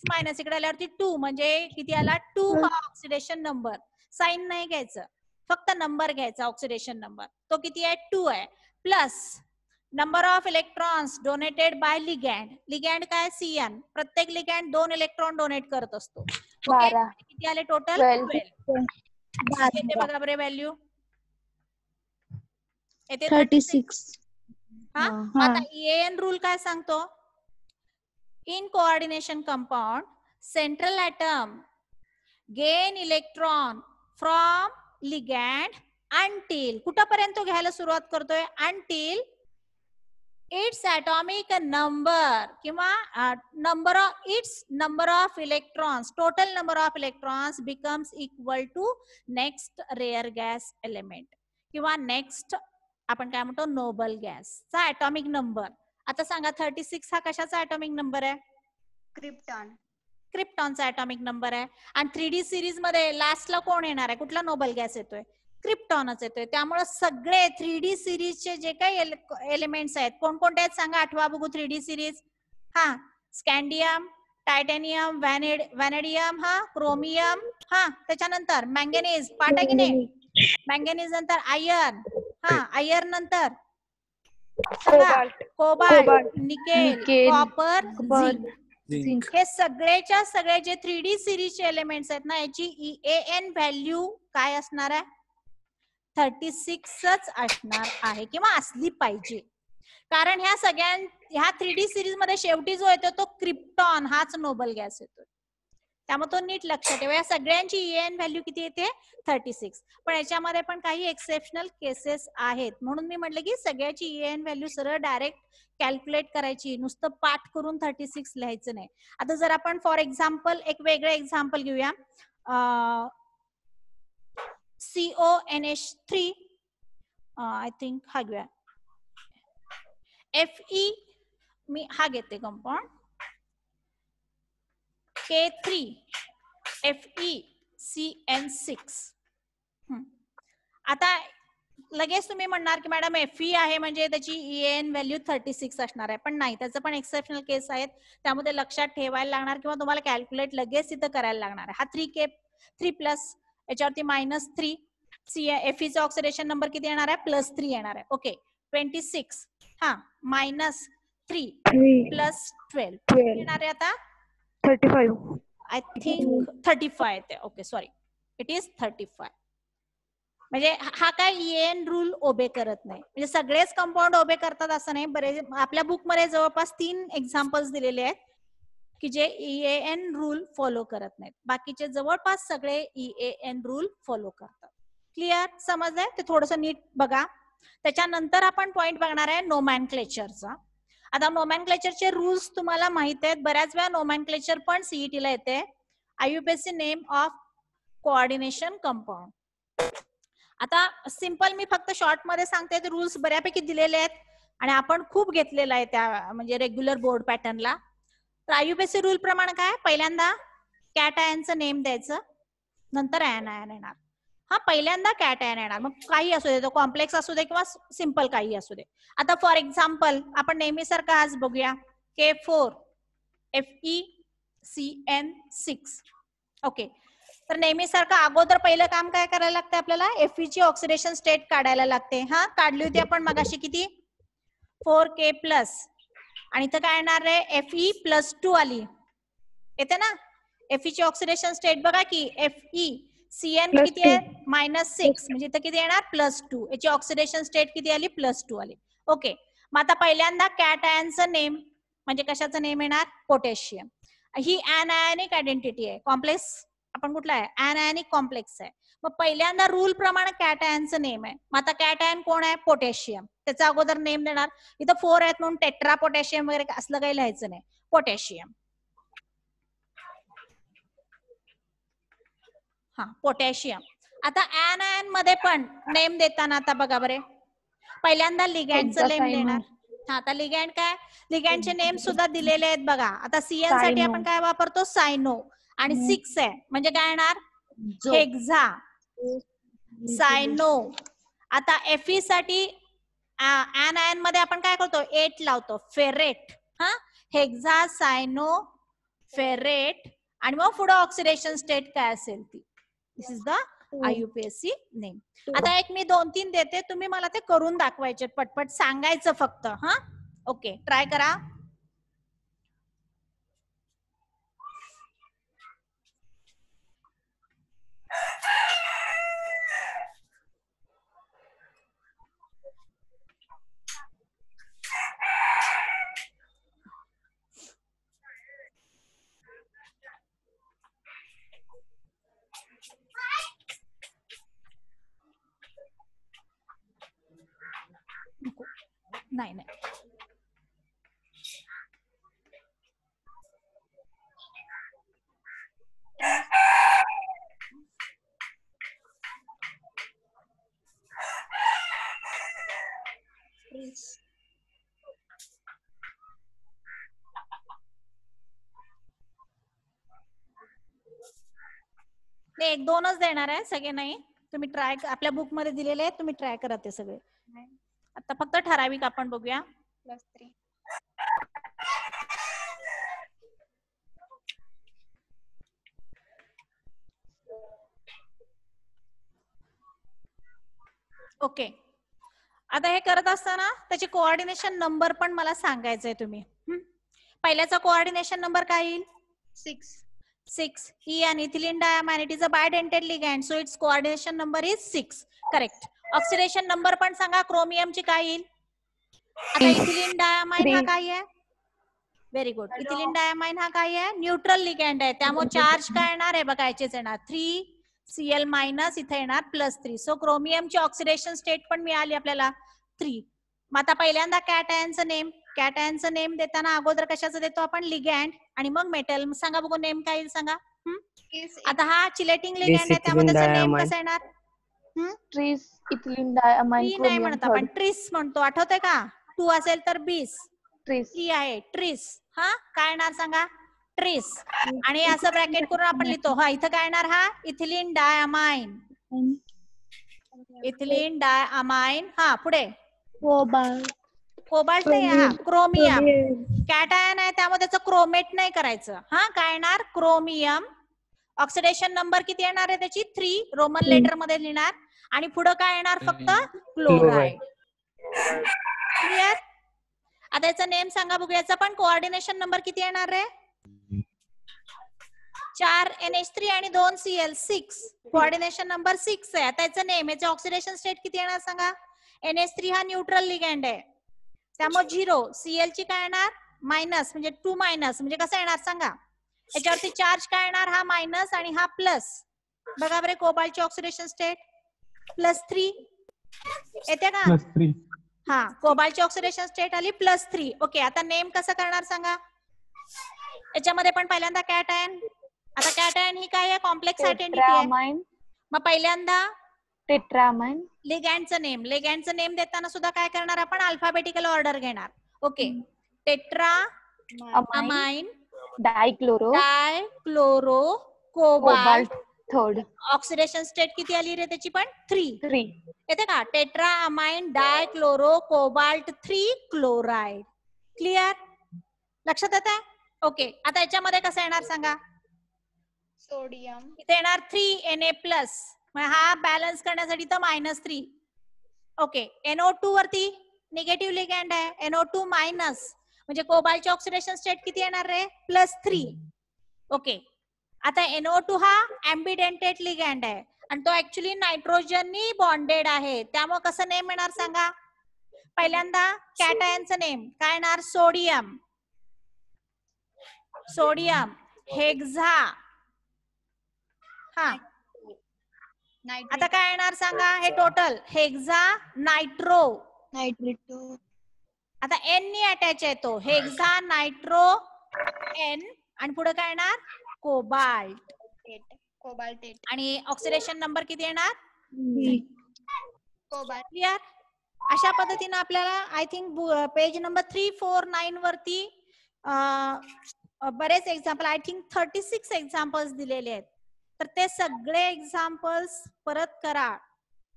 मायनस इकडे आल्यावरती 2, म्हणजे किती आला? 2 हा ऑक्सिडेशन नंबर. साइन नाही घ्यायचं, फक्त नंबर घ्यायचा. ऑक्सिडेशन नंबर तो किती आहे? 2 आहे. Plus number of electrons donated by ligand. Ligand काय? CN. प्रत्येक लिगँड 2 इलेक्ट्रॉन डोनेट करत असतो. ओके, किती आले टोटल? 12. येते बघा बरे व्हॅल्यू येते 36. हा, आता EAN रूल काय सांगतो? In coordination compound central atom gain electron from ligand until, कुठपर्यंत घ्यायला सुरुवात करतोय? अंटिल इट्स ॲटॉमिक नंबर किंवा number of electrons, total number of electrons becomes equal to next rare gas element किंवा नेक्स्ट आपण काय म्हणतो नोबल गॅसचा ॲटॉमिक नंबर. आता सांगा 36 हा कशाचा ॲटॉमिक नंबर आहे? क्रिप्टॉनचा ॲटॉमिक नंबर आहे. आणि 3D सिरीज मध्ये लास्टला कोण येणार आहे? कुठला नोबल गॅस येतोय? क्रिप्टॉनच येतोय. त्यामुळे सगळे 3D सिरीजचे जे काही एलिमेंट्स आहेत कोणकोणते आहेत सांगा, आठवा बघू 3D सिरीज. हा, स्कॅन्डियम, टायटॅनियम, व्हॅनेडियम, हा क्रोमियम, हा त्याच्यानंतर मँगनीज, पार्ट आहे की नाही? मँगनीज नंतर आयर्न, हा आयर्न नंतर कोबाल्ट, निकेल, कॉपर, झिंक. हे सगळेच्या सगळे जे 3D सिरीजचे एलिमेंट्स आहेत ना, याची EAN व्हॅल्यू काय असणार आहे? 36च असणार आहे किंवा असली पाहिजे. कारण ह्या 3D सिरीज मध्ये शेवटी जो येतो तो क्रिप्टॉन हाच नोबल गॅस येतो. त्यामुळे तो नीट लक्षात ठेवा. या सगळ्यांची EAN व्हॅल्यू किती येते? 36. पण याच्यामध्ये पण काही एक्सेप्शनल केसेस आहेत, म्हणून मी म्हटलं की सगळ्याची EAN व्हॅल्यू सरळ डायरेक्ट कॅल्क्युलेट करायची, नुसतं पाठ करून 36 लिहायचं नाही. आता जर आपण फॉर एक्झाम्पल एक वेगळं एक्झाम्पल घेऊया, CONH3 आय थिंक हा घेऊया. Fe मी हा घेते कंपाऊंड K3 FeCN6. आता लगेच तुम्ही म्हणणार की मॅडम Fe आहे म्हणजे त्याची EAN व्हॅल्यू 36 असणार आहे, पण नाही, त्याचं पण एक्सेप्शनल केस आहेत, त्यामध्ये लक्षात ठेवायला लागणार किंवा तुम्हाला कॅल्क्युलेट लगेच तिथं करायला लागणार आहे. हा 3 प्लस याच्यावरती -3 Feचा ऑक्सिडेशन नंबर किती येणार आहे? +3 येणार आहे. ओके, 26 हा -3 +12 येणार आहे आता 35. आय थिंक 35 येते. Okay sorry, it is 35. म्हणजे हा काय EAN रूल ओबे करत नाही, म्हणजे सगळेच कंपाऊंड ओबे करतात असं नाही. बरेच आपल्या बुकमध्ये जवळपास 3 एक्झाम्पल्स दिलेले आहेत की जे EAN रूल फॉलो करत नाहीत, बाकीचे जवळपास सगळे EAN रूल फॉलो करतात. क्लिअर, समजलंय? ते थोडंसं नीट बघा. त्याच्यानंतर आपण पॉइंट बघणार आहे नोमॅनक्लेचरचा. आता नोमॅनक्लेचरचे रूल्स तुम्हाला माहित आहेत, बऱ्याच वेळा नोमॅनक्लेचर पण सीईटीला येते. IUPAC name of coordination compound. आता सिंपल मी फक्त शॉर्ट मध्ये सांगते, रूल्स बऱ्यापैकी दिलेले आहेत आणि आपण खूप घेतलेला आहे त्या म्हणजे रेग्युलर बोर्ड पॅटर्नला. तर IUPAC रूल प्रमाणे काय, पहिल्यांदा कॅट आयनचं नेम द्यायचं, नंतर आयन येणार. हा पहिल्यांदा कॅट आयन येणार, मग काही असू दे, तो कॉम्प्लेक्स असू दे किंवा सिंपल काही असू दे. आता फॉर एक्झाम्पल आपण नेहमीसारखं आज बघूया K4 FeCN6. ओके, तर नेहमीसारखं अगोदर पहिलं काम काय करायला लागतं आपल्याला? Fe ची ऑक्सिडेशन स्टेट काढायला लागते. हा काढली होती आपण मगाशी, किती? 4K+, आणि इथं काय येणार आहे? Fe+2 आली, येते ना? Fe ची ऑक्सिडेशन स्टेट बघा की FeCN किती आहे? -6, म्हणजे इथं किती येणार? +2. याची ऑक्सिडेशन स्टेट किती आली? +2 आली. ओके, मग आता पहिल्यांदा कॅट आयनचं नेम म्हणजे कशाचं नेम येणार? पोटॅशियम. ही अनआयनिक आयडेंटिटी आहे, कॉम्प्लेक्स आपण कुठला आहे? अनआयनिक कॉम्प्लेक्स आहे. मग पहिल्यांदा रूल प्रमाणे कॅट आयनचं नेम आहे. मग आता कॅट आयन कोण आहे? पोटॅशियम. त्याचा अगोदर नेम देणार. इथं 4 आहेत म्हणून टेट्रा पोटॅशियम वगैरे असलं काही लिहायचं नाही, पोटॅशियम. हा, पोटॅशियम. आता ऍनायन मध्ये पण नेम देताना आता बघा बरे, पहिल्यांदा लिगँडचं नेम देणार. हा, आता लिगँड काय? लिगँडचे नेम सुद्धा दिलेले आहेत बघा. आता CN साठी आपण काय वापरतो? सायनो. आणि 6 आहे म्हणजे काय येणार? हेक्झा, सायनो. आता Fe साठी ऍनायन मध्ये आपण काय करतो? 8 लावतो, फेरेट. हा, हेक्झा, सायनो, फेरेट, आणि मग पुढे ऑक्सिडेशन स्टेट काय असेल ती. दिस इज द IUPAC नेम. आता एक मी 2-3 देते, तुम्ही मला ते करून दाखवायचे, पटपट सांगायचं फक्त. हा, ओके, ट्राय करा. नाही नाही, ते 1-2च देणार आहे, सगळे नाही. तुम्ही ट्राय, आपल्या बुक मध्ये दिलेले आहेत, तुम्ही ट्राय करा ते सगळे. आता फक्त ठराविक आपण बघूया. +3. ओके, आता हे करत असताना त्याचे कोऑर्डिनेशन नंबर पण मला सांगायचंय तुम्ही. पहिल्याचा कोऑर्डिनेशन नंबर काय येईल? 6. E and ethylene diamine, it is a bidentate ligand, so its coordination number is 6. Correct. Oxidation number पण सांगा क्रोमियम ची काय येईल? आता इथिलीन डायमाइन हा काय आहे? Very good. इथिलीन डायमाइन हा काय आहे? न्यूट्रल लिगँड आहे, त्यामुळे चार्ज काय येणार आहे बघा, याचेच येणार 3Cl- इथे येणार +3. सो क्रोमियमची ऑक्सिडेशन स्टेट पण मिळाली आपल्याला 3. मग आता पहिल्यांदा कॅट आयनचं नेम, कॅट आयनचं नेम देताना अगोदर कशाचं देतो आपण? लिगँड, आणि मग मेटल. सांगा बघू नेम काय येईल सांगा. आता हा चिलेटिंग लिगँड आहे, त्यामुळे त्याचं नेम कसं येणार? ट्रिस इथिलीन डायमाइन ट्री नाही म्हणत आपण, ट्रिस म्हणतो, आठवतंय का? 2 असेल तर 20. ट्री आहे, ट्रिस. हा, काय येणार सांगा? ट्रिस. आणि असं ब्रॅकेट करून आपण लिहितो. हा, इथं काय येणार? हा इथिलीन डायमाइन. इथिलीन डायअमाइन, हा पुढे कोबाल्ट नाही, हा क्रोमियम. कॅटायन आहे त्यामुळे त्याचं क्रोमेट नाही करायचं. हा काय येणार? क्रोमियम. ऑक्सिडेशन नंबर किती येणार आहे त्याची? 3 रोमन लेटर मध्ये लिहिणार आणि पुढे काय येणार? फक्त क्लोराइड. क्लिअर? आता याचा नेम सांगा बघूया. याचा पण कोऑर्डिनेशन नंबर किती येणार आहे? 4 NH3 आणि 2 Cl 6. कोऑर्डिनेशन नंबर 6 आहे. आता याचं नेम, याचे ऑक्सिडेशन स्टेट किती येणार सांगा? NH3 हा न्यूट्रल लिगँड आहे त्यामुळे 0. Cl ची काय येणार? मायनस, म्हणजे 2 मायनस, म्हणजे कसं येणार सांगा? याच्यावरती चार्ज काय येणार? हा मायनस आणि हा प्लस. बघा बरे कोबाल्टची ऑक्सिडेशन स्टेट +3 येते का? हा, कोबाल्टची ऑक्सिडेशन स्टेट आली +3. ओके, आता नेम कसं करणार सांगा? याच्यामध्ये पण पहिल्यांदा कॅटायन. आता कॅटायन ही काय आहे? कॉम्प्लेक्स आयडेंटिटी आहे. मग पहिल्यांदा टेट्रामाइन. लिगँडचं नेम देताना सुद्धा काय करणार आपण? अल्फाबेटिकल ऑर्डर घेणार. Okay, tetra amine डायक्लोरो cobalt. Third. Oxidation state किती आली रे त्याची पण? 3 येते का? Tetra amine डायक्लोरो cobalt 3 chloride. Clear? लक्षात येत आहे? ओके, आता याच्यामध्ये कसं येणार सांगा? सोडियम. इथे येणार 3 Na+. हा बॅलन्स करण्यासाठी तर -3. ओके, NO2 वरती निगेटिव्ह लिगँड आहे, NO2- म्हणजे कोबाल्टची ऑक्सिडेशन स्टेट किती येणार रे? +3. ओके, आता NO2 हा ॲम्बिडेंटेड लिगँड आहे आणि तो ऍक्च्युली नायट्रोजननी बॉन्डेड आहे. त्यामुळे कसं नेम येणार सांगा? पहिल्यांदा कॅटायनचं नेम काय येणार? Sodium hexa. हा, आता काय येणार सांगा? हे टोटल हेक्झा नायट्रो. आता N नी अटॅच आहे तो, हेक्झा नायट्रो N. आणि पुढे काय येणार? कोबाल्ट. आणि ऑक्सिडेशन नंबर किती येणार? क्लिअर? अशा पद्धतीने आपल्याला आय थिंक पेज नंबर 349 वरती बरेच एक्झाम्पल, आय थिंक 36 एक्झाम्पल्स दिलेले आहेत. तर ते सगळे एक्झाम्पल्स परत करा,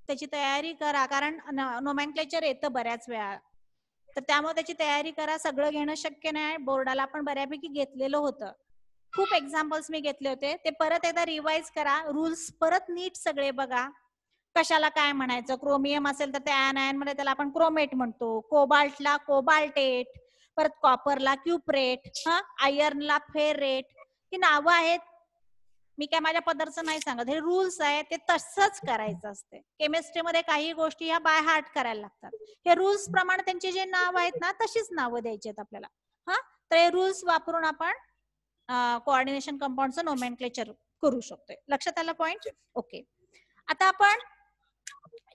त्याची तयारी करा, कारण नोमेनक्लेचर येतं बऱ्याच वेळा. तर त्यामुळे त्याची तयारी करा. सगळं घेणं शक्य नाही, बोर्डाला पण बऱ्यापैकी घेतलेलं होतं. खूप एक्झाम्पल्स मी घेतले होते. ते परत एकदा रिवाइज करा, रूल्स परत नीट सगळे बघा. कशाला काय म्हणायचं? क्रोमियम असेल तर त्या ऍनायन मध्ये त्याला आपण क्रोमेट म्हणतो, कोबाल्टला कोबाल्टेट, परत कॉपरला क्युप्रेट, आयर्नला फेरेट. ही नावं आहेत, मी काय माझ्या पद्धतीचं नाही सांगत. हे रूल्स आहे, ते तसंच करायचं असते. केमिस्ट्रीमध्ये काही गोष्टी ह्या बाय हार्ट करायला लागतात. हे रूल्स प्रमाणे त्यांचे जे नाव आहेत ना, तशीच नावं द्यायची आहेत आपल्याला. तर हे रूल्स वापरून आपण कोऑर्डिनेशन कंपाऊंडचं नोमेनक्लेचर करू शकतोय. लक्षात आलं पॉइंट? ओके, आता आपण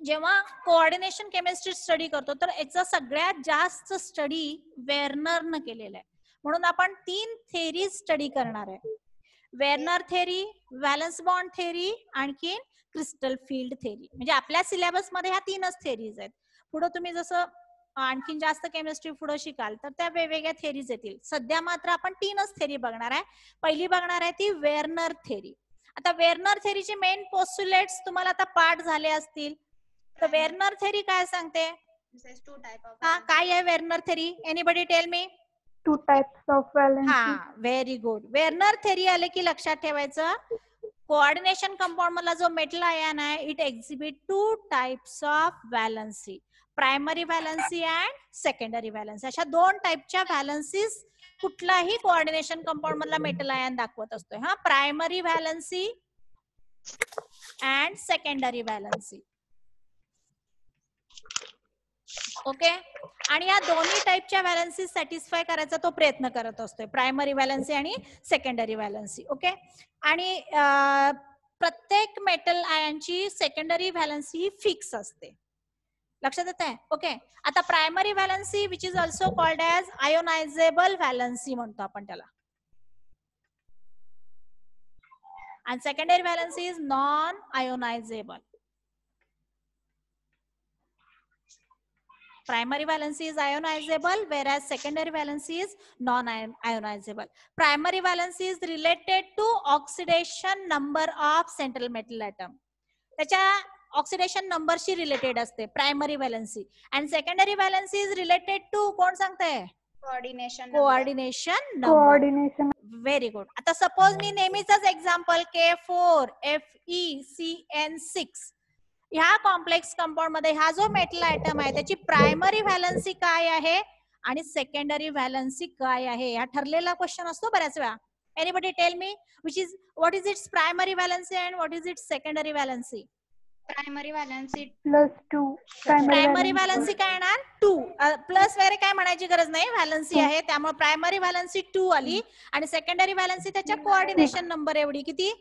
जेव्हा कोऑर्डिनेशन केमिस्ट्री स्टडी करतो तर याचा सगळ्यात जास्त स्टडी वेर्नरनं केलेला आहे. म्हणून आपण 3 थेरी स्टडी करणार आहे. Werner theory, valence bond theory, आणखी क्रिस्टल फील्ड थेरी. म्हणजे आपल्या सिलेबस मध्ये ह्या 3च थेरीज आहेत. पुढे तुम्ही जसं आणखीन जास्त केमिस्ट्री पुढे शिकाल तर त्या वेगवेगळ्या थेरीज येतील. सध्या मात्र आपण 3च थेरी बघणार आहे. पहिली बघणार आहे ती वेर्नर थेरी. आता वेर्नर थेरीचे मेन पोस्टुलेट्स तुम्हाला आता पाठ झाले असतील. तर वेर्नर थेरी काय सांगते? काय आहे Werner theory? Anybody tell me? 2 types of valency. हा, व्हेरी गुड. वेर्नर थेरी आले की लक्षात ठेवायचं, कोऑर्डिनेशन कंपाऊंड मधला जो मेटल आयन आहे, it exhibit 2 types of valency, primary valency and secondary valency. अशा 2 टाइपच्या व्हॅलन्सीज कुठलाही कोऑर्डिनेशन कंपाऊंड मधला मेटल आयन दाखवत असतोय. हा, primary valency and secondary valency. Okay, आणि या दोन्ही टाइपच्या व्हॅलन्सी सॅटिस्फाय करायचा तो प्रयत्न करत असतोय, प्रायमरी व्हॅलन्सी आणि सेकंडरी व्हॅलन्सी. ओके, आणि प्रत्येक मेटल आयनची सेकंडरी व्हॅलन्सी ही फिक्स असते. लक्षात येत आहे? ओके, आता primary valency which is also called as ionisable valency म्हणतो आपण त्याला, आणि secondary valency is non ionisable. Primary valency is ionizable, whereas secondary valency is non-ionizable. Primary valency is related to oxidation number of central metal atom. त्याच्या oxidation नंबरशी related असते primary valency, आणि secondary valency is related to कोण सांगताय? Coordination number. Coordination. Very good. आता suppose मी नेहमीच example K4FeCN6 ह्या कॉम्प्लेक्स कंपाऊंड मध्ये हा जो मेटल आयटम आहे त्याची प्रायमरी व्हॅलन्सी काय आहे आणि सेकंडरी व्हॅलन्सी काय आहे, हा ठरलेला क्वेश्चन असतो बऱ्याच वेळा. Anybody tell me what is its primary valency and what is its secondary valency? Primary valency +2. Primary valency काय येणार? 2. प्लस वगैरे काय म्हणायची गरज नाही, व्हॅलन्सी आहे त्यामुळे प्रायमरी व्हॅलन्सी 2 आली, आणि सेकंडरी व्हॅलन्सी त्याच्या कोऑर्डिनेशन नंबर एवढी किती?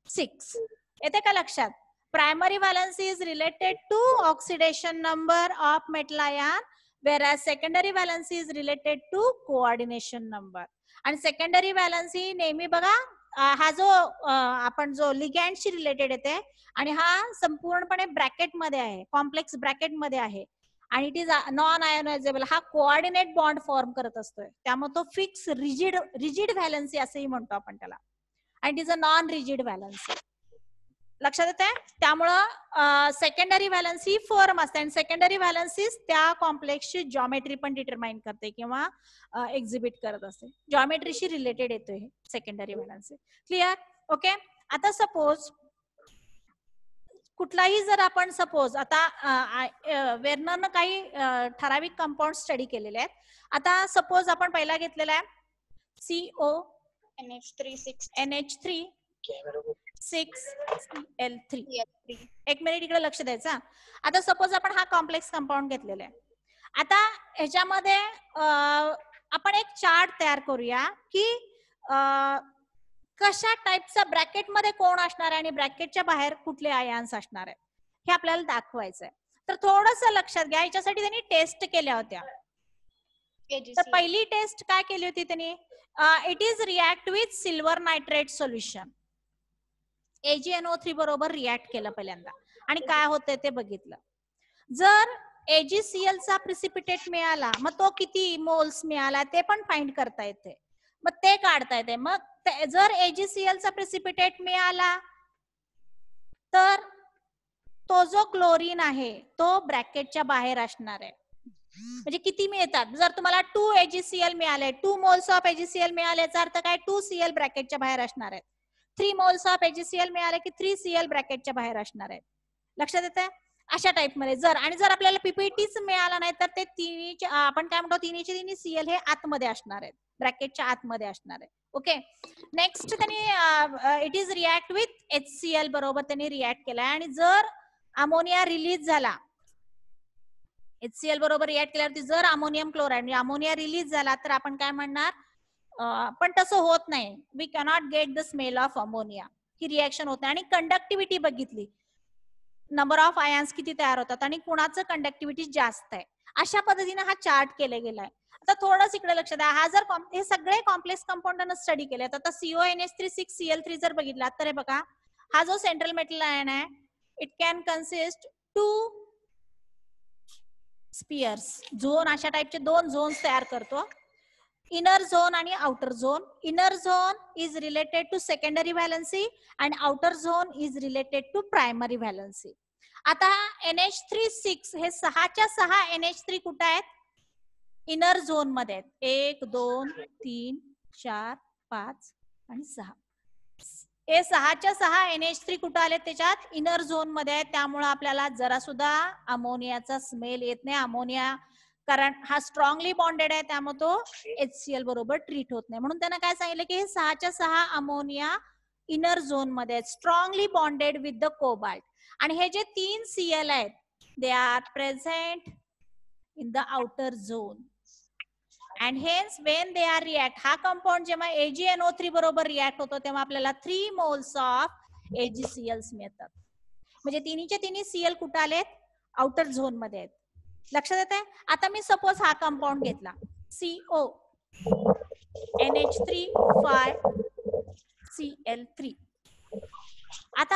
6. येते का लक्षात? Primary valency is related to oxidation number of metal ion, whereas secondary valency is related to coordination number. आणि सेकंडरी व्हॅलन्सी नेहमी बघा हा जो आपण जो लिगँडशी रिलेटेड येते आणि हा संपूर्णपणे ब्रॅकेट मध्ये आहे, कॉम्प्लेक्स ब्रॅकेट मध्ये आहे, आणि इट इज नॉन आयोनायझेबल. हा कोऑर्डिनेट बॉन्ड फॉर्म करत असतोय त्यामुळे तो फिक्स रिजिड व्हॅलन्सी असंही म्हणतो आपण त्याला, आणि it is a non rigid valency. लक्षात येते? त्यामुळं सेकंडरी व्हॅलन्सी फर्म असते, आणि सेकंडरी व्हॅलन्सी त्या कॉम्प्लेक्सची जॉमेट्री पण डिटरमाइन करते किंवा एक्झिबिट करत असते. जॉमेट्रीशी रिलेटेड येतो हे सेकंडरी व्हॅलन्सी. क्लिअर? ओके. आता सपोज कुठलाही जर आपण सपोज आता वेर्नरनं काही ठराविक कंपाऊंड स्टडी केलेले आहेत. आता सपोज आपण पहिला घेतलेला आहे NH3 6Cl3. एक मिनिट इकडे लक्ष द्यायचं. आता सपोज आपण हा कॉम्प्लेक्स कंपाऊंड घेतलेला आहे. आता ह्याच्यामध्ये आपण एक चार्ट तयार करूया की कशा टाइपचा ब्रॅकेट मध्ये कोण असणार आहे आणि ब्रॅकेटच्या बाहेर कुठले आयन्स असणार आहेत हे आपल्याला दाखवायचं आहे. तर थोडस लक्षात घ्या, याच्यासाठी त्यांनी टेस्ट केल्या होत्या. तर पहिली टेस्ट काय केली होती त्यांनी? It is react with silver nitrate solution. AgNO3 बरोबर रिॲक्ट केलं पहिल्यांदा आणि काय होतंय ते बघितलं. जर AgCl चा प्रिसिपिटेट मिळाला मग तो किती मोल्स मिळाला ते पण फाइंड करता येते, मग ते काढता येते. मग जर AgCl चा प्रिसिपिटेट मिळाला तर तो जो क्लोरीन आहे तो ब्रॅकेटच्या बाहेर असणार आहे. म्हणजे किती मिळतात? जर तुम्हाला 2 AgCl मिळाले, 2 मोल्स ऑफ AgCl मिळाले याचा अर्थ काय? 2Cl ब्रॅकेटच्या बाहेर असणार आहेत. 3 मोल्स ऑफ AgCl मिळाले की 3Cl ब्रॅकेटच्या बाहेर असणार आहेत. लक्षात येते? अशा टाइप मध्ये जर आपल्याला पीपीटीच मिळाला नाही तर ते तिन्ही आपण काय म्हणतो तिन्हीचे तिन्ही Cl हे आतमध्ये असणार आहेत, ब्रॅकेटच्या आतमध्ये असणार आहे. ओके. नेक्स्ट त्यांनी it is react with HCl बरोबर त्यांनी रिॲक्ट केलाय, आणि जर अमोनिया रिलीज झाला, HCl बरोबर रिॲक्ट केल्यावरती जर अमोनियम क्लोराईड म्हणजे अमोनिया रिलीज झाला तर आपण काय म्हणणार? पण तसं होत नाही. We cannot get the smell of ammonia, ही रिॲक्शन होत नाही. आणि कंडक्टिव्हिटी बघितली, नंबर ऑफ आयन्स किती तयार होतात आणि कुणाचं कंडक्टिव्हिटी जास्त आहे. अशा पद्धतीने हा चार्ट केला गेलाय. आता थोडंच इकडे लक्ष द्या. हा जर हे सगळे कॉम्प्लेक्स कंपाऊंड स्टडी केले. आता CONH3 6Cl3 जर बघितला तर हे बघा, हा जो सेंट्रल मेटल आयन आहे it can consist 2 spheres. Zone अशा टाइपचे 2 झोन्स तयार करतो, इनर झोन आणि outer zone. Inner zone is related to secondary valency and outer zone is related to primary valency. आता NH3 6 हे 6च्या 6 NH3 कुठे आहेत? इनर झोन मध्ये आहेत. 1 2 3 4 5 आणि 6. हे 6च्या 6 NH3 कुठे आले? त्याच्यात इनर झोन मध्ये आहेत. त्यामुळे आपल्याला जरा सुद्धा अमोनियाचा स्मेल येत नाही. अमोनिया कारण हा स्ट्रॉंगली बॉन्डेड आहे त्यामुळे तो HCl बरोबर ट्रीट होत नाही. म्हणून त्यांना काय सांगितलं की हे 6च्या 6 अमोनिया इनर झोन मध्ये strongly bonded with the cobalt, आणि हे जे 3 Cl आहेत they are present in the outer zone. And hence when they are react, हा कंपाऊंड जेव्हा AgNO3 बरोबर रिॲक्ट होतो तेव्हा आपल्याला 3 मोल्स ऑफ AgCl मिळतात. म्हणजे तिन्हीचे तिन्ही Cl कुठे आलेत? आउटर झोन मध्ये आहेत. लक्षात येते? आता मी सपोज हा कंपाऊंड घेतला CO NH3 5Cl3. आता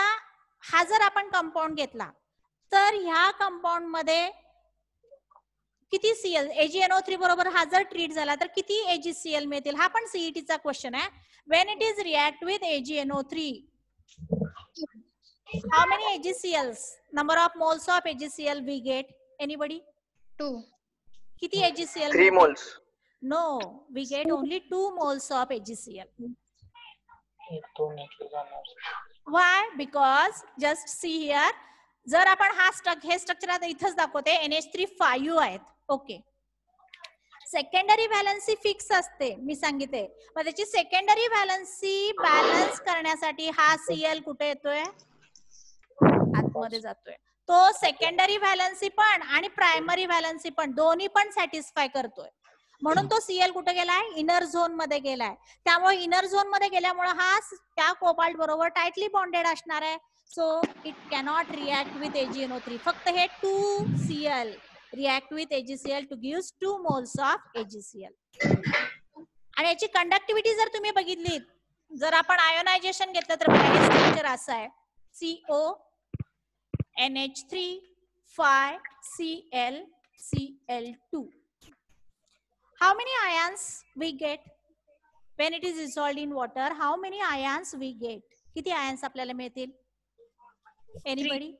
हा जर आपण कंपाऊंड घेतला तर ह्या कंपाऊंड मध्ये किती Cl AgNO3 बरोबर हा जर ट्रीट झाला तर किती AgCl मिळतील? हा पण CET चा क्वेश्चन आहे. When it is react with AgNO3 How many AgCls? Number of moles of AgCl we get. Anybody? 2. किती AgCl 3 moles. No, we get only 2 moles of AgCl. Why? Because just see here, जर आपण हे structure आता इथंच दाखवते, NH3 आहेत. Okay, secondary valency fix असते, मी सांगितले. मग त्याची सेकंडरी व्हॅलन्सी बॅलन्स करण्यासाठी हा Cl कुठे येतोय? आतमध्ये जातोय. तो सेकंडरी व्हॅलन्सी पण आणि प्रायमरी व्हॅलन्सी पण दोन्ही पण सॅटिस्फाय करतोय. म्हणून तो Cl कुठे गेलाय? इनर झोन मध्ये गेलाय. त्यामुळे इनर झोन मध्ये गेल्यामुळे हा त्या कोबाल्ट बरोबर टाइटली बॉन्डेड असणार आहे. So it cannot react with AgNO3. फक्त हे 2Cl react with AgCl to give 2 moles of AgCl. आणि याची कंडक्टिव्हिटी जर तुम्ही बघितली, जर आपण आयोनायझेशन घेतलं तर बघा, हे स्ट्रक्चर असं आहे. CO NH3 5 Cl Cl2. How many ions we get when it is dissolved in water? How many ions we get? किती आयन्स आपल्याला मिळतील? Anybody?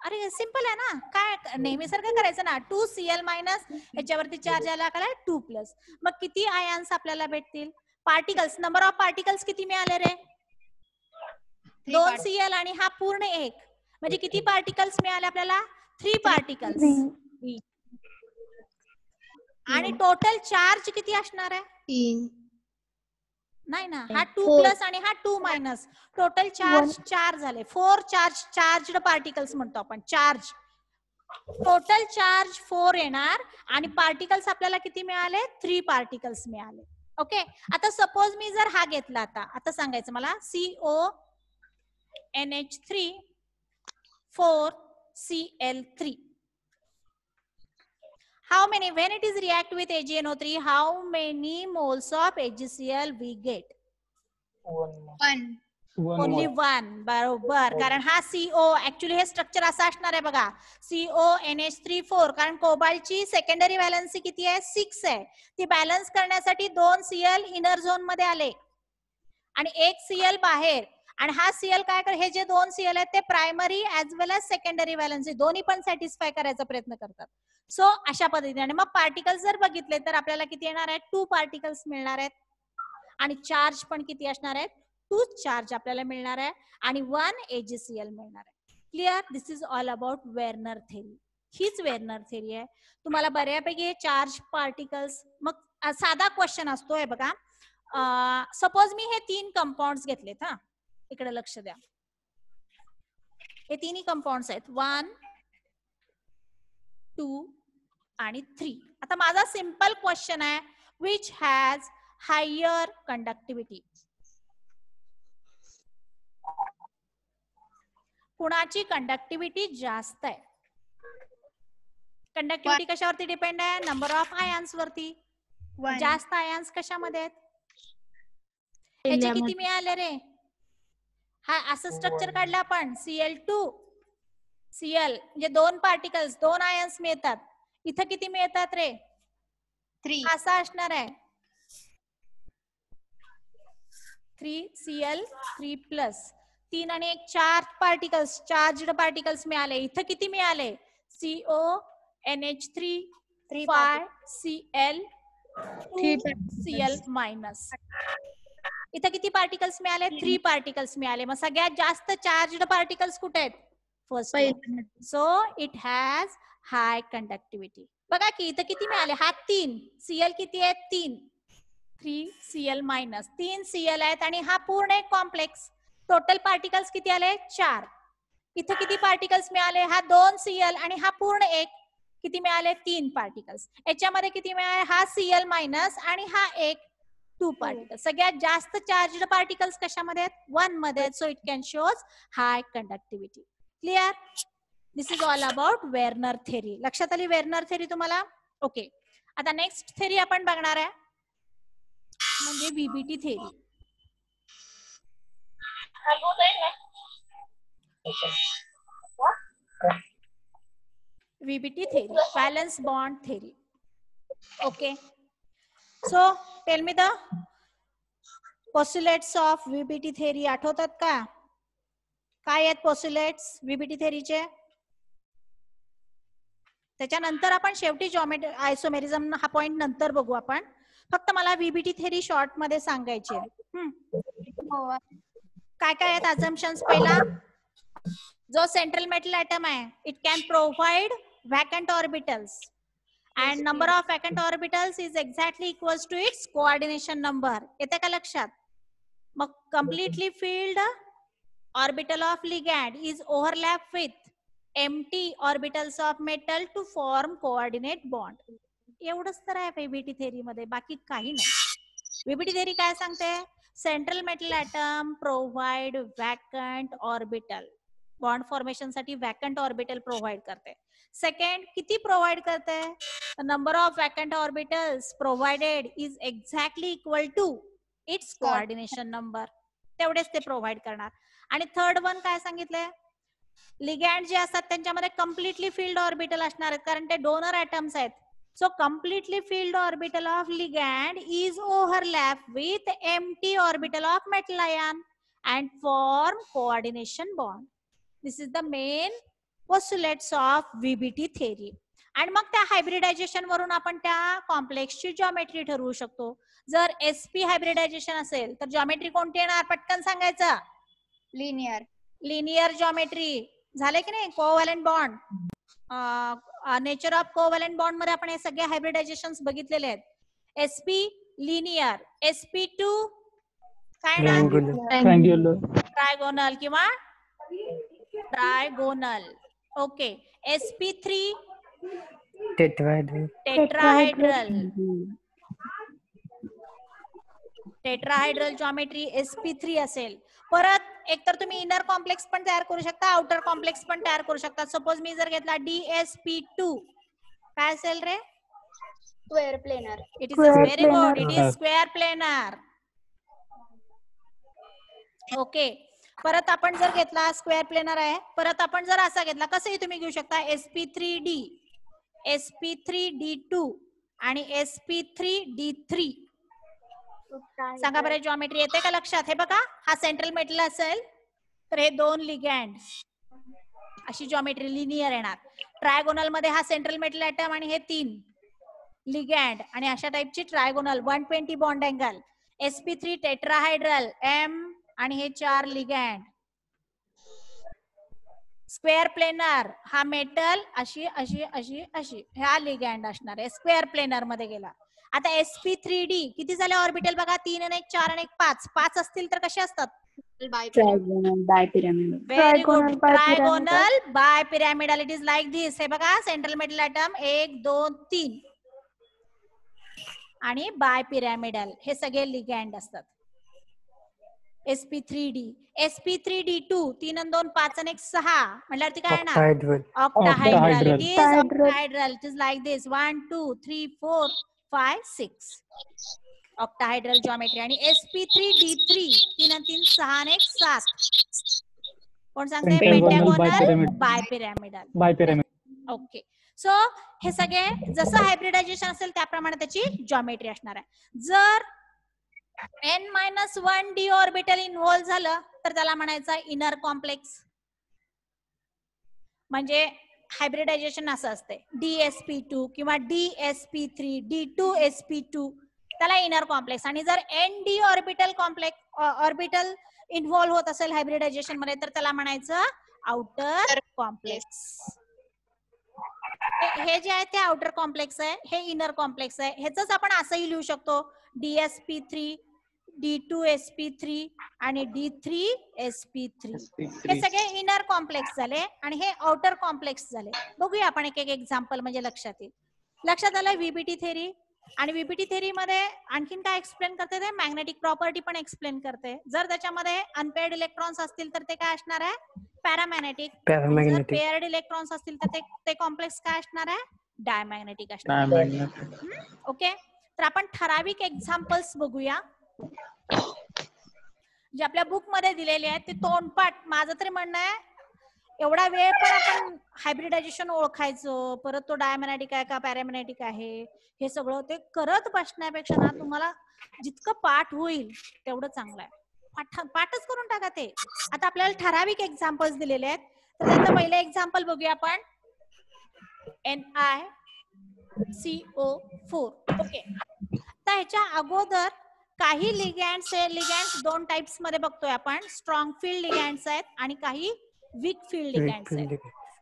अरे सिंपल आहे ना, काय नेहमीसारखं करायचं ना. 2Cl मायनस याच्यावरती चार्ज आला का 2+. मग किती आयन्स आपल्याला भेटतील? पार्टिकल्स, नंबर ऑफ पार्टिकल्स किती मिळाले रे? 2Cl आणि हा पूर्ण 1, म्हणजे किती पार्टिकल्स मिळाले आपल्याला? 3 पार्टिकल्स. आणि टोटल चार्ज किती असणार आहे? 3. नाही ना, हा 2+ आणि हा 2- टोटल चार्ज 4 झाले. 4 चार्जड पार्टिकल्स म्हणतो आपण. चार्ज, टोटल चार्ज 4 येणार आणि पार्टिकल्स आपल्याला किती मिळाले? 3 पार्टिकल्स मिळाले. ओके, आता सपोज मी जर हा घेतला, आता सांगायचं मला, CO NH3 4 Cl3. How many, when it is react with AgNO3, how many moles of AgCl we get? 1. Only 1. बरोबर, कारण हा CO ऍक्च्युली हे स्ट्रक्चर असं असणार आहे बघा. CO NH3 4, कारण कोबाल्टची सेकंडरी व्हॅलन्सी किती आहे? 6 आहे. ती बॅलन्स करण्यासाठी 2 Cl इनर झोन मध्ये आले आणि 1 Cl बाहेर. आणि हा Cl काय कर, हे जे 2 Cl आहेत ते प्रायमरी ऍज वेल एज सेकंडरी व्हॅलन्सी दोन्ही पण सॅटिस्फाय करायचा प्रयत्न करतात. सो अशा पद्धतीने. आणि मग पार्टिकल्स जर बघितले तर आपल्याला किती येणार आहेत? 2 पार्टिकल्स मिळणार आहेत. आणि चार्ज पण किती असणार आहेत? 2 चार्ज आपल्याला मिळणार आहे आणि 1 AgCl मिळणार आहे. Clear? This is all about Werner theory. हीच वेर्नर थेरी आहे. तुम्हाला बऱ्यापैकी चार्ज पार्टिकल्स. मग साधा क्वेश्चन असतोय बघा, सपोज मी हे 3 कंपाऊंड्स घेतलेत. हा, इकडे लक्ष द्या. हे तिन्ही कंपाऊंड्स आहेत, 1 2 आणि 3. आता माझा सिंपल क्वेश्चन आहे, विच हॅज हायर कंडक्टिव्हिटी? कुणाची कंडक्टिव्हिटी जास्त आहे? कंडक्टिव्हिटी कशावरती डिपेंड आहे? नंबर ऑफ आयन्स वरती. जास्त आयन्स कशामध्ये आहेत? याचे किती मिळाले रे? हा असं स्ट्रक्चर काढलं आपण, Cl2 Cl, म्हणजे 2 पार्टिकल्स 2 आयन्स मिळतात. इथं किती मिळतात रे? 3. असा असणार आहे 3Cl3+. 3 आणि 1 4 पार्टिकल्स, चार्जड पार्टिकल्स मिळाले. इथं किती मिळाले? CO NH3 5 Cl2 Cl-. इथं किती पार्टिकल्स मिळाले? 3 पार्टिकल्स मिळाले. मग सगळ्यात जास्त चार्जड पार्टिकल्स कुठे आहेत? First. So it has high conductivity. बघा की इथं किती मिळाले? हा 3 Cl किती आहेत? 3. 3 Cl-. 3 Cl आहेत आणि हा पूर्ण एक कॉम्प्लेक्स. टोटल पार्टिकल्स किती आले? 4. इथं किती पार्टिकल्स मिळाले? हा 2 Cl आणि हा पूर्ण एक. किती मिळाले? 3 पार्टिकल्स. याच्यामध्ये किती मिळाले? हा Cl- आणि हा एक 2 पार्टिकल्स. सगळ्यात जास्त चार्जड पार्टिकल्स कशामध्ये आहेत? 1 मध्ये. So it can shows high conductivity. Clear? This is all about Werner theory. लक्षात आली वेर्नर थेरी तुम्हाला? ओके, आता नेक्स्ट थेरी आपण बघणार आहे म्हणजे VBT theory. VBT theory, valence bond theory. Okay. So tell me the postulates of VBT theory. आठवतात का? काय आहेत पोस्युलेट्स व्हीबीटी थेरीचे? त्याच्यानंतर आपण शेवटी जॉमेट्री आयसोमेरिझम हा पॉइंट नंतर बघू आपण. फक्त मला व्हीबीटी थेरी शॉर्ट मध्ये सांगायची आहे. काय काय आहेत अझम्पशन्स? पहिला, जो सेंट्रल मेटल ऍटम आहे it can provide vacant orbitals and number of vacant orbitals is exactly equals to its coordination number. येते का लक्षात? मग completely filled orbital of ligand is overlap with empty orbitals of metal to form coordinate bond. एवढंच तर आहे व्हीबीटी theory मध्ये, बाकी काही नाही. व्हीबीटी थेरी काय सांगते? Central metal atom provide vacant orbital, bond formation साठी वॅकंट ऑर्बिटल प्रोव्हाइड करते. सेकंड, किती प्रोव्हाइड करते? Number of vacant orbitals provided is exactly equal to its coordination number. तेवढेच ते प्रोव्हाइड करणार. आणि थर्ड वन काय सांगितलंय? लिगॅंड जे असतात त्यांच्यामध्ये कम्प्लिटली फिल्ड ऑर्बिटल असणार आहेत, कारण ते डोनर ऍटम्स आहेत. So completely filled orbital of ligand is overlap with empty orbital of metal ion and form coordination bond. This is the main postulates of VBT theory. आणि मग त्या hybridisation वरून आपण त्या कॉम्प्लेक्सची जॉमेट्री ठरवू शकतो. जर एसपी हायब्रिडायझेशन असेल तर जॉमेट्री कोणती येणार? पटकन सांगायचं. लिनियर. लिनियर जॉमेट्री झाले की नाही? Covalent bond, nature of covalent bond मध्ये आपण हे सगळे हायब्रिडायझेशन बघितलेले आहेत. एसपी लिनियर, sp2 काय ना? ट्रायगोनल किंवा trigonal. Okay. sp3 tetrahedral. Tetrahedral geometry sp3 असेल. परत एकतर तुम्ही इनर कॉम्प्लेक्स पण तयार करू शकता, आउटर कॉम्प्लेक्स पण तयार करू शकता. सपोज मी जर घेतला dsp2, काय असेल रे? Square planar. It is very good, it is square planar. Okay. परत आपण जर घेतला स्क्वेअर प्लेनर आहे. परत आपण जर असा घेतला, कसंही तुम्ही घेऊ शकता, sp3d, sp3d2 आणि sp3d3. सांगा बरं जॉमेट्री येते का लक्षात? हे बघा, हा सेंट्रल मेटल असेल तर हे दोन लिगॅंड, अशी जॉमेट्री लिनियर येणार. ट्रायगोनल मध्ये हा सेंट्रल मेटल ऍटम आणि हे तीन लिगॅंड आणि अशा टाइपची trigonal 120 bond angle. sp3 tetrahedral m आणि हे चार लिगॅंड. स्क्वेअर प्लेनर हा मेटल अशी अशी अशी अशी ह्या लिगॅंड असणार आहे. स्क्वेअर प्लेनर मध्ये गेला. आता sp3d किती झाले ऑर्बिटल बघा? 3 आणि 1 4 आणि 1 5. 5 असतील तर कसे असतात? Bipyramidal. Very good. Trigonal bipyramidal. It is like this. हे बघा, सेंट्रल मेटल ऍटम 1 2 3 आणि बायपिरामिडल हे सगळे लिगॅंड असतात. sp3d, sp3d2 3 आणि 2 5 आणि 1 6 म्हटल्यावरती काय येणार? Octahedral. It is octahedral. It is like this 1 2 3 4 5 6 octahedral geometry. आणि sp3d3 3 आणि 3 6 आणि 1 7 कोण सांगते? Pentagonal bipyramidal. ओके. सो हे सगळे जसं हायब्रिडायझेशन असेल त्याप्रमाणे त्याची जॉमेट्री असणार आहे. जर n-1 d ऑर्बिटल इन्व्हॉल्व झालं तर त्याला म्हणायचं इनर कॉम्प्लेक्स. म्हणजे हायब्रिडायझेशन असं असते, dsp2 किंवा dsp3 d2sp2 त्याला इनर कॉम्प्लेक्स. आणि जर nd orbital complex orbital involve होत असेल हायब्रिडायझेशन मध्ये तर त्याला म्हणायचं आउटर कॉम्प्लेक्स. हे जे आहे ते आउटर कॉम्प्लेक्स आहे, हे इनर कॉम्प्लेक्स आहे. ह्याच आपण असंही लिहू शकतो dsp3 d2sp3 आणि d3sp3. हे सगळे इनर कॉम्प्लेक्स झाले आणि हे आउटर कॉम्प्लेक्स झाले. बघूया आपण एक एक एक्झाम्पल म्हणजे लक्षात येईल. लक्षात आलं व्हीबीटी थेरी. आणि व्हीबीटी थेरी मध्ये आणखीन काय एक्सप्लेन करते? ते मॅग्नेटिक प्रॉपर्टी पण एक्सप्लेन करते. जर त्याच्यामध्ये अनपेअर्ड इलेक्ट्रॉन्स असतील तर ते काय असणार आहे? पॅरामॅग्नेटिक. जर पेअर्ड इलेक्ट्रॉन्स असतील तर ते कॉम्प्लेक्स काय असणार आहे? डायमॅग्नेटिक असणार आहे. ओके. तर आपण ठराविक एक्झाम्पल्स बघूया जे आपल्या बुक मध्ये दिलेले आहेत. ते तोंडपाठ. माझं तरी म्हणणं आहे एवढा वेळ पण आपण हायब्रिडायझेशन ओळखायचं, परत तो डायमॅग्नेटिक आहे का पॅरामॅग्नेटिक आहे हे सगळं ते करत बसण्यापेक्षा ना तुम्हाला जितकं पाठ होईल तेवढं चांगलं आहे. पाठच करून टाका ते. आता आपल्याला ठराविक एक्झाम्पल्स दिलेले आहेत, तर त्यातलं पहिलं एक्झाम्पल बघूया आपण. NiCO4. ओके, तर ह्याच्या अगोदर काही लिगँड्स दोन टाइप्स मध्ये बघतोय आपण. स्ट्रॉंग फील्ड लिगँड्स आहेत आणि काही वीक फील्ड लिगँड्स आहेत.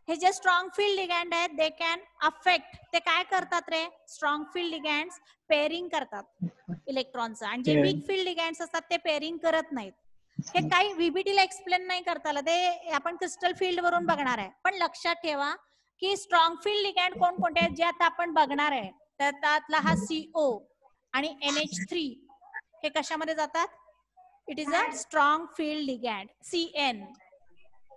हे जे स्ट्रॉंग फील्ड लिगँड आहेत दे कॅन अफेक्ट, ते काय करतात रे, स्ट्रॉंग फील्ड लिगँड्स पेअरिंग करतात इलेक्ट्रॉनचं, आणि जे वीक फील्ड लिगँड्स असतात ते पेअरिंग करत नाहीत. हे काही व्हीबीटीला एक्सप्लेन नाही करता आलं, ते आपण क्रिस्टल फील्ड वरून बघणार आहे. पण लक्षात ठेवा की स्ट्रॉंग फील्ड लिगँड कोणकोणते आहेत जे आता आपण बघणार आहे. तर त्यातला हा CO आणि NH3 हे कशामध्ये जातात? It is a strong field ligand. CN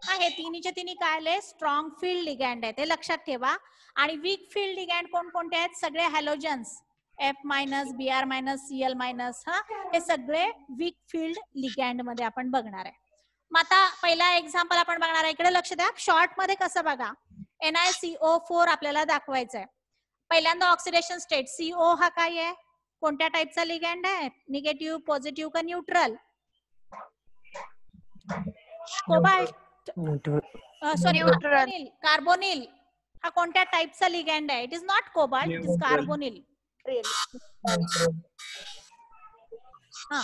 हा, हे तिन्हीच्या तिन्ही काय आले, स्ट्रॉंग फील्ड लिगँड आहे, ते लक्षात ठेवा. आणि वीक फील्ड लिगँड कोणकोणते आहेत? सगळे हॅलोजन्स, F-, Br-, Cl-, हा, हे सगळे वीक फील्ड लिगँड मध्ये आपण बघणार आहे. मग आता पहिला एक्झाम्पल आपण बघणार आहे. इकडे लक्ष द्या, शॉर्ट मध्ये कसं बघा. NiCO4 आपल्याला दाखवायचं आहे. पहिल्यांदा ऑक्सिडेशन स्टेट. CO हा काय आहे, कोणत्या टाइपचा लिगँड आहे? निगेटिव्ह, पॉझिटिव्ह का न्यूट्रल? कोबाल्ट, सॉरी, कार्बोनिल हा कोणत्या टाइपचा लिगँड आहे? It is not cobalt, it is carbonyl. हा,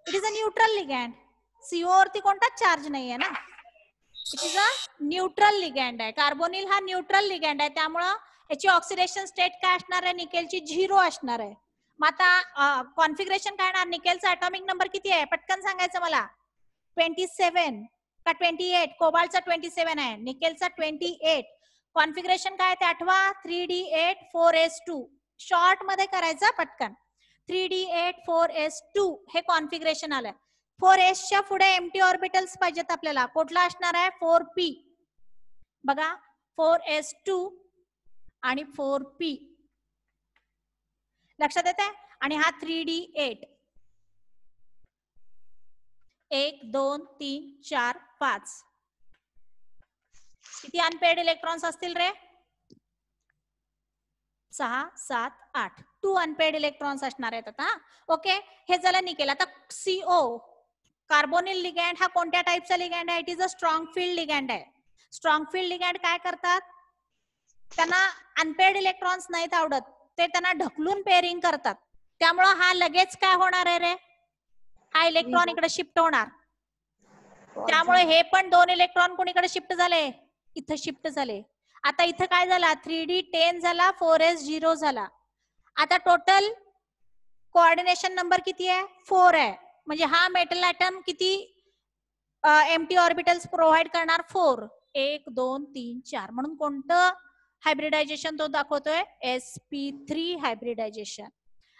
it is a neutral ligand. CO वरती कोणताच चार्ज नाहीये ना, it is a neutral ligand आहे. कार्बोनिल हा न्यूट्रल लिगँड आहे, त्यामुळं याची ऑक्सिडेशन स्टेट काय असणार आहे? निकेलची 0 असणार आहे. मग आता कॉन्फिगरेशन काय असणार? निकेलचा ॲटॉमिक नंबर किती आहे? पटकन सांगायचं मला. 27 का 28? कोबाल्टचा 27 आहे, निकेलचा 28. कॉन्फिगरेशन काय ते आठवा, 3d8 4s2. शॉर्ट मध्ये करायचं पटकन. 3d8 4s2 हे कॉन्फिगरेशन आलंय. 4s च्या पुढे एम्प्टी ऑर्बिटल्स पाहिजेत आपल्याला. कुठला असणार आहे? 4p. बघा, 4s2 आणि 4p लक्षात येते. आणि हा 3d8, 1 2 3 4 5. किती अनपेड इलेक्ट्रॉन्स असतील रे? 6 7 8. 2 अनपेड इलेक्ट्रॉन्स असणार आहेत आता. ओके, हे झालं निकेल. आता CO कार्बोनिल लिगँड हा कोणत्या टाइपचा लिगँड आहे? It is a strong field ligand आहे. स्ट्रॉंग फील्ड लिगँड काय करतात? त्यांना अनपेड इलेक्ट्रॉन्स नाहीत आवडत, ते त्यांना ढकलून पेअरिंग करतात. त्यामुळं हा लगेच काय होणार आहे रे? हा इलेक्ट्रॉन इकडे शिफ्ट होणार. त्यामुळे हे पण 2 इलेक्ट्रॉन कोणीकडे शिफ्ट झाले? इथं शिफ्ट झाले. आता इथं काय झाला? 3d10 झाला, 4s0 झाला. आता टोटल कोऑर्डिनेशन नंबर किती आहे? 4 आहे. म्हणजे हा मेटल ॲटम किती एम्प्टी ऑर्बिटल्स प्रोव्हाइड करणार? 4. 1 2 3 4. म्हणून कोणतं हायब्रिडायझेशन तो दाखवतोय? sp3 hybridisation.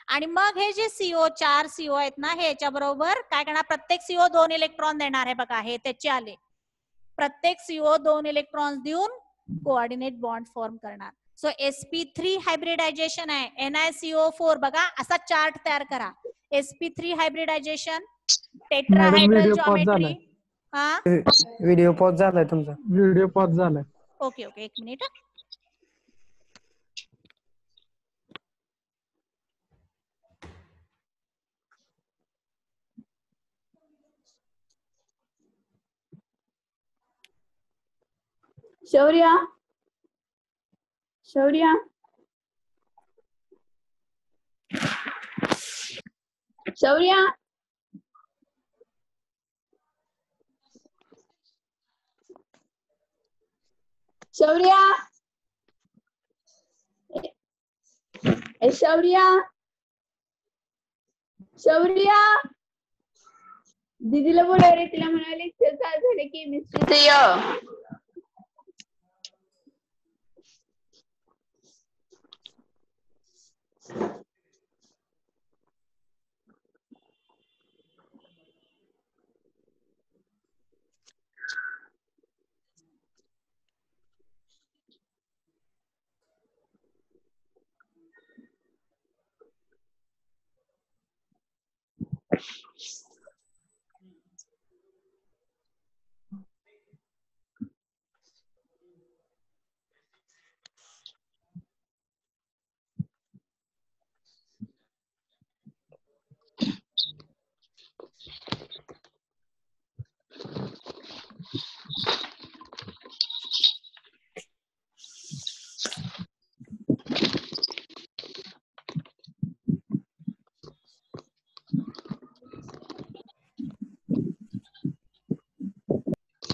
आणि मग हे जे CO 4 CO आहेत ना, हे याच्या बरोबर काय करणार? प्रत्येक CO 2 इलेक्ट्रॉन देणार आहे. बघा, हे त्याचे आले. प्रत्येक CO 2 इलेक्ट्रॉन्स देऊन कोऑर्डिनेट बॉन्ड फॉर्म करणार. सो sp3 हायब्रिडायझेशन आहे. NiCO4 बघा, असा चार्ट तयार करा. sp3 hybridisation, tetrahedral geometry. हा, व्हिडिओ पॉज झालाय तुमचा. व्हिडिओ पॉज झालाय. ओके ओके, एक मिनिट. शौर्या, शौर्या, शौर्या, शौर्या, शौर्या, शौर्या, दीदीला बोलाव रे, तिला म्हणाले काय झालं केमिस्ट्रीचं य.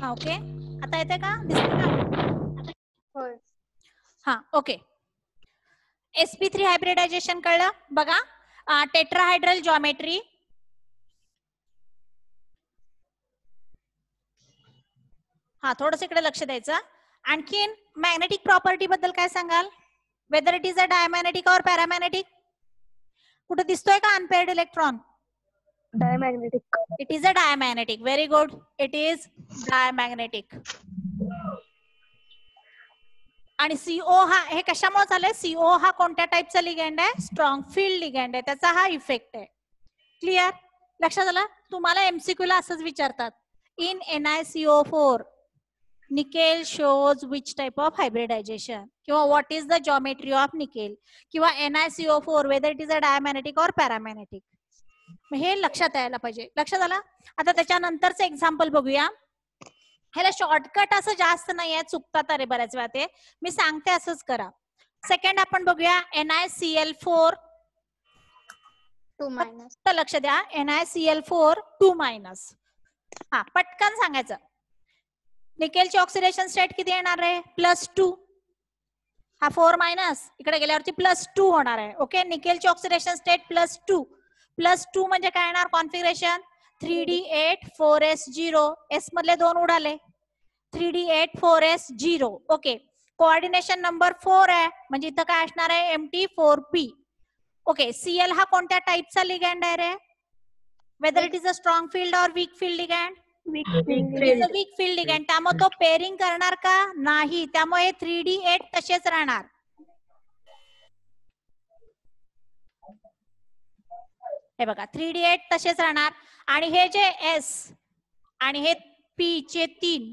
हा ओके आता येते का दिसते का होय. हा ओके sp3 हायब्रिडायझेशन कळलं बघा टेट्राहायड्रल जॉमेट्री हा थोडस इकडे लक्ष द्यायचं आणखीन मॅग्नेटिक प्रॉपर्टी बद्दल काय सांगाल whether it is a diamagnetic और पॅरामॅग्नेटिक कुठे दिसतोय का unpaired electron diamagnetic. It is a diamagnetic very good it is diamagnetic आणि सीओ हा हे कशामुळे झालंय सीओ हा कोणत्या टाईपचा लिगँड आहे स्ट्रॉंग फील्ड लिगँड आहे त्याचा हा इफेक्ट आहे क्लिअर लक्षात आलं तुम्हाला एमसीक्यू ला असंच विचारतात in NiCO4 nickel shows which type of hybridisation किंवा what is the geometry of nickel किंवा NiCO4 whether it is a diamagnetic और पॅरामॅग्नेटिक हे लक्षात यायला पाहिजे लक्षात आलं आता त्याच्यानंतरचं एक्झाम्पल बघूया ह्याला शॉर्टकट असं जास्त नाही आहे चुकतात अरे बऱ्याच वेळा ते मी सांगते असंच करा सेकंड आपण बघूया NiCl4 2 मायनस. फक्त लक्ष द्या NiCl4 2- हा पटकन सांगायचं निकेलची ऑक्सिडेशन स्टेट किती येणार आहे +2 हा 4- इकडे गेल्यावरती +2 होणार आहे ओके निकेलची ऑक्सिडेशन स्टेट +2 म्हणजे काय येणार कॉन्फिगरेशन 3d8 4s0 s मधले 2 उडाले 3d8 4s0 okay coordination number 4 आहे म्हणजे इथं काय असणार आहे Mt4p ओके Cl हा कोणत्या टाइपचा लिगँड आहे रे whether it is a strong field और weak field ligand weak field ligand त्यामुळे तो पेअरिंग करणार का नाही त्यामुळे 3d8 तसेच राहणार हे बघा 3d8 तसेच राहणार आणि हे जे S आणि हे P चे 3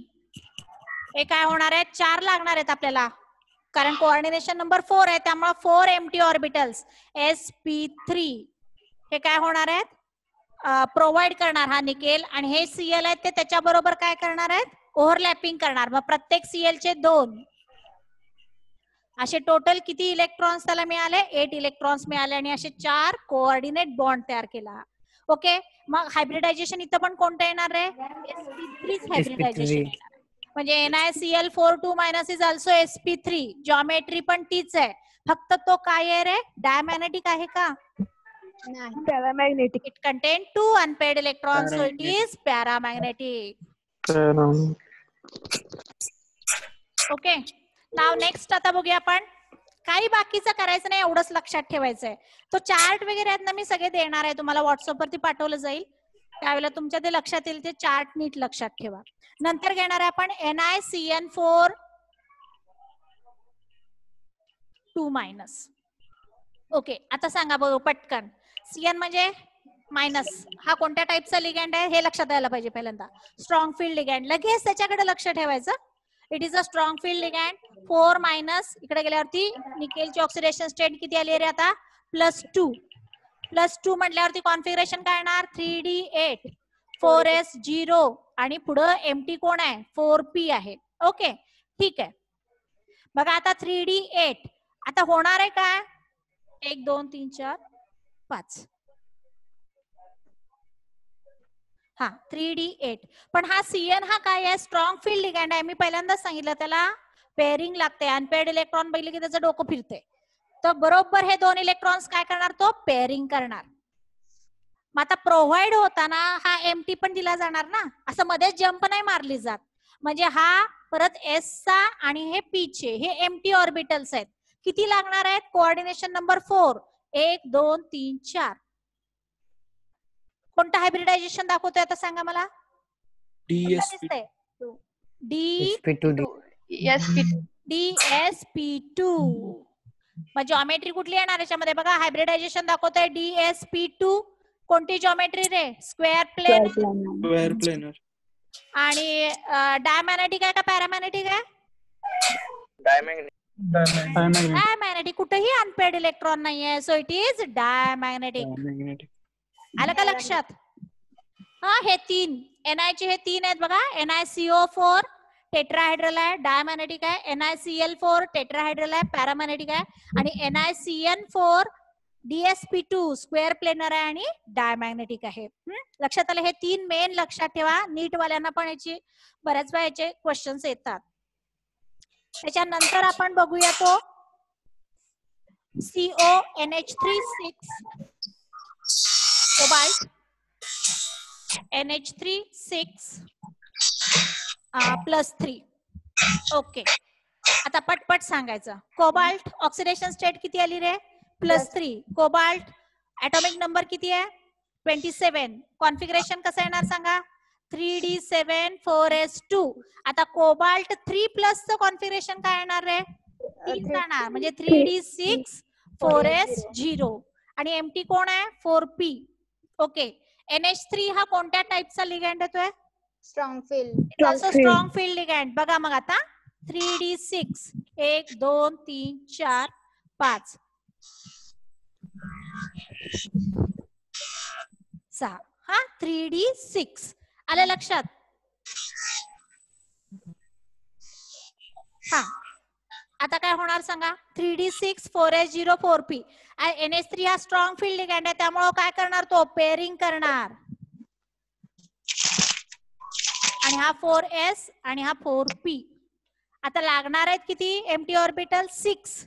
हे काय होणार आहे 4 लागणार आहेत आपल्याला कारण कोऑर्डिनेशन नंबर 4 आहे त्यामुळे 4 एम्प्टी ऑर्बिटल्स sp3 हे काय होणार आहेत प्रोव्हाइड करणार हा निकेल आणि हे Cl आहेत ते त्याच्या बरोबर काय करणार आहेत ओव्हरलॅपिंग करणार मग प्रत्येक Cl चे 2 असे टोटल किती इलेक्ट्रॉन्स त्याला मिळाले 8 इलेक्ट्रॉन्स मिळाले आणि असे 4 कोऑर्डिनेट बॉन्ड तयार केला ओके मग हायब्रिडायझेशन इथं पण कोणतं येणार आहे sp3 हायब्रिडायझेशन येणार म्हणजे NiCl4 2- is also sp3 geometry पण तीच आहे फक्त तो काय आहे रे डायमॅग्नेटिक आहे का नाही. Paramagnetic. It content 2 unpaired electrons so it is paramagnetic okay now next आता बघूया आपण काही बाकीचं करायचं नाही एवढंच लक्षात ठेवायचंय तो चार्ट वगैरे आहेत ना मी सगळे देणार आहे तुम्हाला व्हॉट्सअप वरती पाठवलं जाईल त्यावेळेला तुमच्या ते लक्षात येईल ते चार्ट नीट लक्षात ठेवा नंतर घेणार आहे आपण NiCN4 2- ओके आता सांगा बघू पटकन CN म्हणजे मायनस हा कोणत्या टाइपचा लिगँड आहे हे लक्षात यायला पाहिजे पहिल्यांदा स्ट्रॉंग फील्ड लिगँड लगेच त्याच्याकडे लक्ष ठेवायचं it is a strong field ligand 4- इकडे गेल्यावरती निकेलची ऑक्सिडेशन स्टेट किती आली रे आता +2 म्हटल्यावरती कॉन्फिगरेशन काय येणार 3d8 4s0 आणि पुढं एम्प्टी कोण आहे 4p आहे ओके ठीक आहे बघा आता 3d8 आता होणार आहे काय 1 2 3 4 5 हा 3d8 पण हा CN हा काय आहे स्ट्रॉंग फील्ड लिगँड आहे मी पहिल्यांदाच सांगितलं त्याला पेअरिंग लागते अनपेअर्ड इलेक्ट्रॉन बघितले की त्याचं डोकं फिरते तर बरोबर हे 2 इलेक्ट्रॉन्स काय करणार तो पेअरिंग करणार मग आता प्रोव्हाइड होताना हा एम्प्टी पण दिला जाणार ना असं मध्येच जंप नाही मारली जात म्हणजे हा परत S चा आणि हे P चे हे एम्प्टी ऑर्बिटल्स आहेत किती लागणार आहेत कोऑर्डिनेशन नंबर 4 1 2 3 4 कोणतं हायब्रिडायझेशन दाखवतोय आता सांगा मला DSP2 मग जॉमेट्री कुठली येणार याच्यामध्ये बघा हायब्रिडायझेशन दाखवतोय DSP2 कोणती जॉमेट्री रे स्क्वेअर प्लेनर आणि डायमॅग्नेटिक आहे का पॅरामॅग्नेटिक आहे डायमॅग्नेटिक कुठेही अनपेअर्ड इलेक्ट्रॉन नाहीये सो इट इज डायमॅग्नेटिक आलं का लक्षात हा हे 3 Ni चे हे 3 आहेत बघा NiCO4 टेट्राहायड्रल आहे डायमॅग्नेटिक आहे NiCl4 टेट्राहायड्रल आहे पॅरामॅग्नेटिक आहे आणि NiCN4 DsP2 स्क्वेअर प्लेनर आहे आणि डायमॅग्नेटिक आहे. लक्षात आलं? हे 3 मेन लक्षात ठेवा. नीट वाल्यांना पण याची बऱ्याच वेळा याचे क्वेश्चन्स येतात. त्याच्यानंतर आपण बघूया तो CONH3 कोबाल्ट NH3 +3. ओके, आता पटपट सांगायचं. कोबाल्ट ऑक्सिडेशन स्टेट किती आली रे? +3. कोबाल्ट ऍटॉमिक नंबर किती आहे? 27. कॉन्फिगरेशन कसं येणार सांगा? 3d7 4s2. आता कोबाल्ट 3+ कॉन्फिगरेशन काय येणार रे? 3 जाणार, म्हणजे 3d6 4s0. आणि एमटी कोण आहे? 4p. ओके, NH3 हा कोणत्या टाइपचा लिगँड येतोय? Strong field. Strong field ligand. बघा मग आता 3d6 1 2 3 4 5 6 हा 3d6 आलं लक्षात? हा, आता काय होणार सांगा? 3d6 4s0 4p. NH3 हा स्ट्रॉंग फील्ड लिगँड आहे, त्यामुळे काय करणार तो? पेअरिंग करणार. आणि हा 4s आणि हा 4p. आता लागणार आहेत किती एम्प्टी ऑर्बिटल? 6.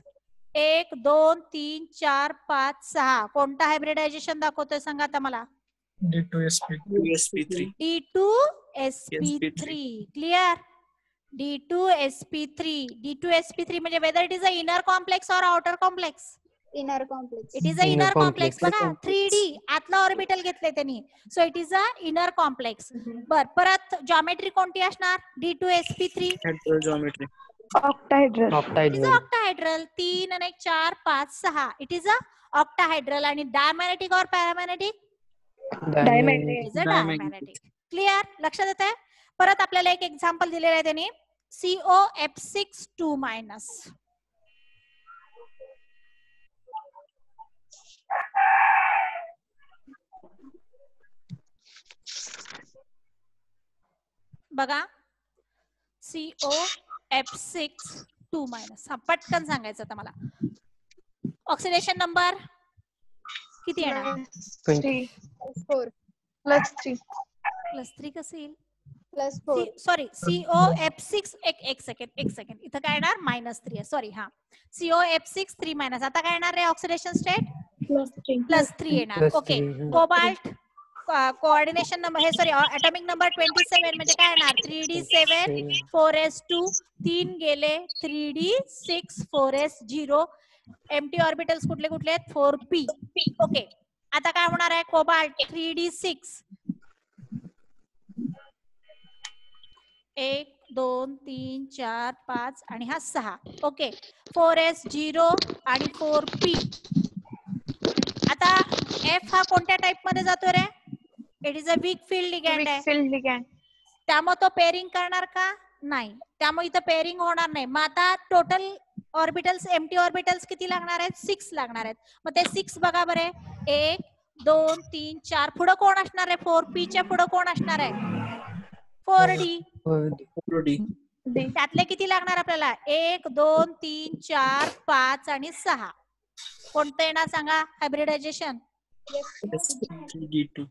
1 2 3 4 5 6. कोणता हायब्रिडायझेशन दाखवतोय सांगा आता मला? D2sp3. D2sp3. Clear? D2sp3. D2sp3 म्हणजे whether it is a inner complex और outer complex? Inner complex. It is a inner complex. बघा 3D आतला ऑर्बिटल घेतले त्यांनी, so it is a inner complex. बर, परत जॉमेट्री कोणती असणार? D2sp3 geometry octahedral. It is octahedral. 3 आणि 4 5 6. It is a octahedral. आणि डायमॅग्नेटिक और paramagnetic? Diamagnetic. Is a diamagnetic. Clear? लक्षात येत आहे? परत आपल्याला एक एक्झाम्पल दिलेलं आहे त्यांनी, COF6 2-. बघा COF6 2-. हा पटकन सांगायचं आता मला. ऑक्सिडेशन नंबर किती येणार? 3 4 +3. +3 कसं येईल? +4. सॉरी, COF6 एक सेकंड इथं काय येणार? -3 आहे. सॉरी, हा COF6 3-. आता काय येणार रे ऑक्सिडेशन स्टेट? +3 येणार. ओके, कोबाल्ट कोऑर्डिनेशन नंबर हे सॉरी ऍटॉमिक नंबर 27 म्हणजे काय येणार? 3d7 4s2. 3 गेले 3d6 4s0. एम्प्टी ऑर्बिटल्स कुठले कुठले आहेत? 4p. ओके, आता काय होणार आहे? कोबाल्ट 3d6 1 2 3 4 5 आणि हा 6. ओके, 4s0 आणि 4p. आता F हा कोणत्या टाइप मध्ये जातो रे? It is a weak field ligand आहे, त्यामुळे तो पेअरिंग करणार का? नाही, त्यामुळे इथं पेअरिंग होणार नाही. मग आता टोटल ऑर्बिटल्स एम्प्टी ऑर्बिटल्स किती लागणार आहेत? 6 लागणार आहेत. मग ते 6 बघा बरे, 1 2 3 4. पुढे कोण असणार आहे? 4p च्या पुढे कोण असणार आहे? 4d. त्यातले किती लागणार आपल्याला? 1 2 3 4 5 आणि 6. कोणतं येणार सांगा हायब्रिडायझेशन? sp3d2.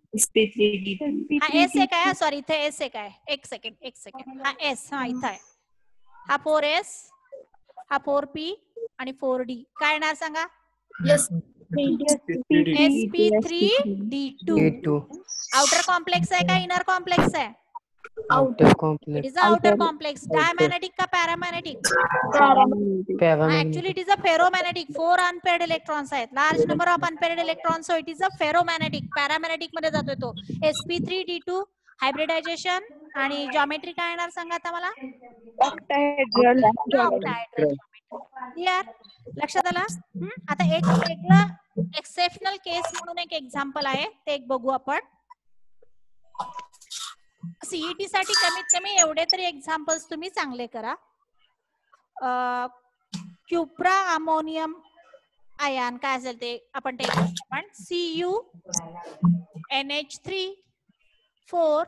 हा S एक आहे, सॉरी इथे S एक आहे. एक सेकंड हा S, हा इथं आहे. हा 4s, हा 4p आणि 4d. काय येणार सांगा? sp3d2. आउटर कॉम्प्लेक्स आहे का इनर कॉम्प्लेक्स आहे? Outer it complex. Is outer complex. Diamagnetic का paramagnetic? Actually, it is a ferromagnetic. 4 unpaired electrons आहेत. Large number of unpaired electrons, so it is a ferromagnetic. Paramagnetic मध्ये जातोय तो. sp3d2 hybridisation. आणि geometry काय येणार सांगा आता मला? ऑक्टाहेड्रल. ऑक्टाहेड्रल. क्लिअर? लक्षात आला? आता एक वेगळं एक्सेप्शनल केस म्हणून एक एक्झाम्पल आहे, ते एक बघू आपण. सीईटी साठी कमीत कमी एवढे तरी एक्झाम्पल्स तुम्ही चांगले करा. क्युप्रा अमोनियम आयन काय असेल ते आपण ते आपण CuNH3 4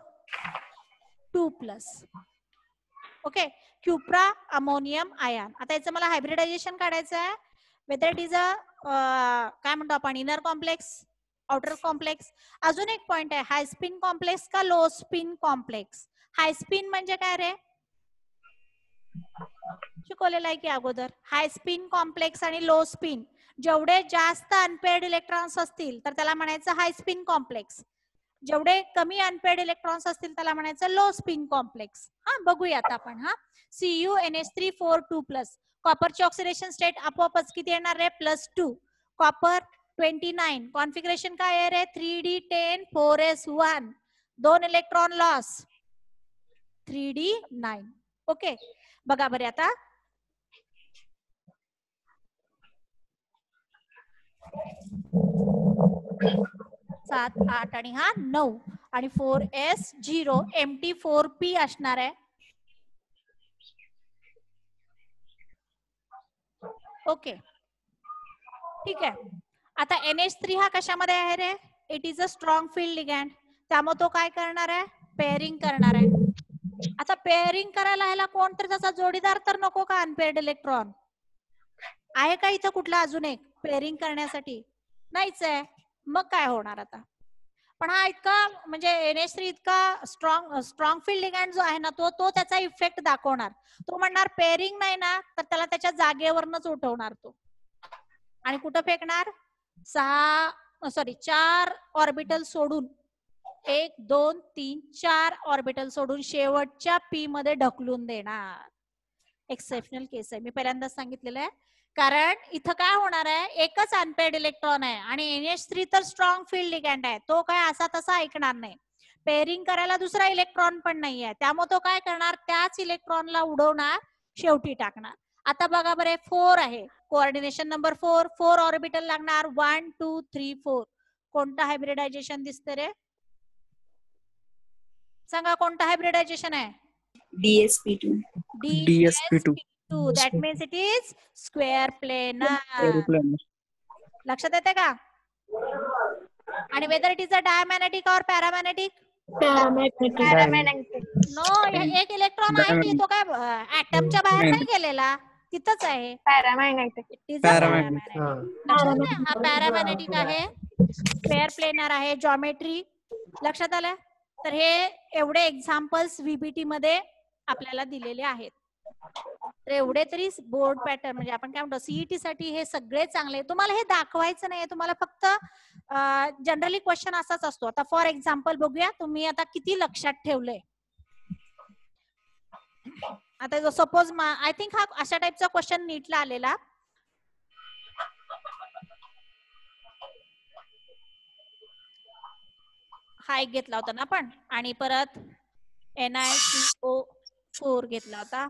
2+. Okay, cupro ammonium ion. आता याचं मला हायब्रिडायझेशन काढायचं आहे. वेदर इट इज अ काय म्हणतो आपण इनर कॉम्प्लेक्स, आउटर कॉम्प्लेक्स. अजून एक पॉइंट आहे, हाय स्पिन कॉम्प्लेक्स का लो स्पिन कॉम्प्लेक्स. हाय स्पिन म्हणजे काय रे, शिकवलेलं आहे की अगोदर. हाय स्पिन कॉम्प्लेक्स आणि लो स्पिन, जेवढे जास्त अनपेअर्ड इलेक्ट्रॉन्स असतील तर त्याला म्हणायचं हाय स्पिन कॉम्प्लेक्स, जेवढे कमी अनपेअर्ड इलेक्ट्रॉन्स असतील त्याला म्हणायचं लो स्पिन कॉम्प्लेक्स. हा बघूयात आपण. हा CuNH3 4 2+, कॉपरची ऑक्सिडेशन स्टेट आपोआपच किती येणार रे, +2. कॉपर 29, कॉन्फिगरेशन काय आहे रे, 3D10 4s1, 2 electron loss, 3D9. Okay, बघा बरे आता. सात 8 आणि हा 9 आणि 4s0 MT4P असणार आहे. ओके ठीक आहे. आता NH3 हा कशामध्ये आहे रे, it is a strong field ligand, त्यामुळे तो काय करणार आहे, पेअरिंग करणार आहे. आता पेअरिंग करायला ह्याला कोणतरी त्याचा जोडीदार तर नको का, अनपेअर्ड इलेक्ट्रॉन आहे का इथं कुठला अजून एक पेअरिंग करण्यासाठी, नाहीच आहे. मग काय होणार आता. पण हा इतका म्हणजे NH3 इतका स्ट्रॉंग फील्ड लिगँड जो आहे ना, तो त्याचा इफेक्ट दाखवणार. तो म्हणणार पेअरिंग नाही ना, तर त्याला त्याच्या जागेवरनच उठवणार तो आणि कुठं फेकणार, 4 ऑर्बिटल सोडून, 1 2 3 4 ऑर्बिटल सोडून शेवटच्या P मध्ये ढकलून देणार. एक्सेप्शनल केस आहे, मी पहिल्यांदाच सांगितलेलं आहे. कारण इथं काय होणार आहे, एकच अनपेअर्ड इलेक्ट्रॉन आहे आणि NH3 तर स्ट्रॉंग फील्ड लिगँड आहे, तो काय असा तसा ऐकणार नाही. पेअरिंग करायला दुसरा इलेक्ट्रॉन पण नाही आहे, त्यामुळे तो काय करणार, त्याच इलेक्ट्रॉनला उडवणार, शेवटी टाकणार. आता बघा बरे 4 आहे, कोऑर्डिनेशन नंबर 4 ऑर्बिटल लागणार, 1 2 3 4. कोणतं हायब्रिडायझेशन दिसते रे, सांगा कोणतं हायब्रिडायझेशन आहे, DsP2. DsP2. That means it is square planar. लक्षात येते का. आणि whether it is a diamagnetic or paramagnetic, Paramagnetic. No, एक इलेक्ट्रॉन आहे की तो काय ऍटमच्या बाहेर नाही गेलेला, तिथंच आहे. Paramagnetic. It is a paramagnetic. लक्षात आलं? हा पॅरामॅग्नेटिक आहे, स्क्वेअर प्लेनर आहे, जॉमेट्री. लक्षात आलं. तर हे एवढे एक्झाम्पल्स VBT मध्ये आपल्याला दिलेले आहेत. तर एवढे तरी बोर्ड पॅटर्न म्हणजे आपण काय म्हणतो CET साठी हे सगळे चांगले. तुम्हाला हे दाखवायचं नाहीये, तुम्हाला फक्त जनरली क्वेश्चन असाच असतो. आता फॉर एक्झाम्पल बघूया तुम्ही आता किती लक्षात ठेवलंय. आता जो सपोज आय थिंक हा अशा टाइपचा क्वेश्चन नीटला आलेला. हा एक घेतला होता ना आपण, आणि परत NiCO4 घेतला होता,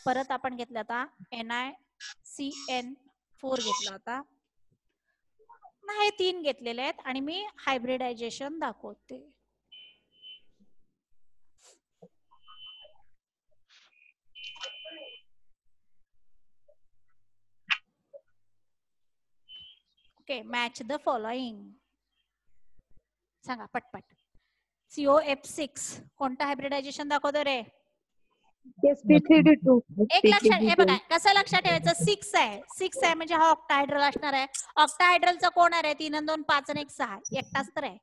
परत आपण घेतला होता NiCN4 घेतला होता ना. हे 3 घेतलेले आहेत आणि मी हायब्रिडायझेशन दाखवते. Okay, match the following. सांगा पटपट. COF6 कोणतं हायब्रिडायझेशन दाखवतो रे, sp3d2. एक लक्षात, हे बघा कसं लक्षात ठेवायचं, 6 आहे म्हणजे हा ऑक्टाहायड्रल असणार आहे. ऑक्टाहायड्रलचा कोण आहे, 3 आणि 2 5 आणि 1 6, एकटाच तर आहे,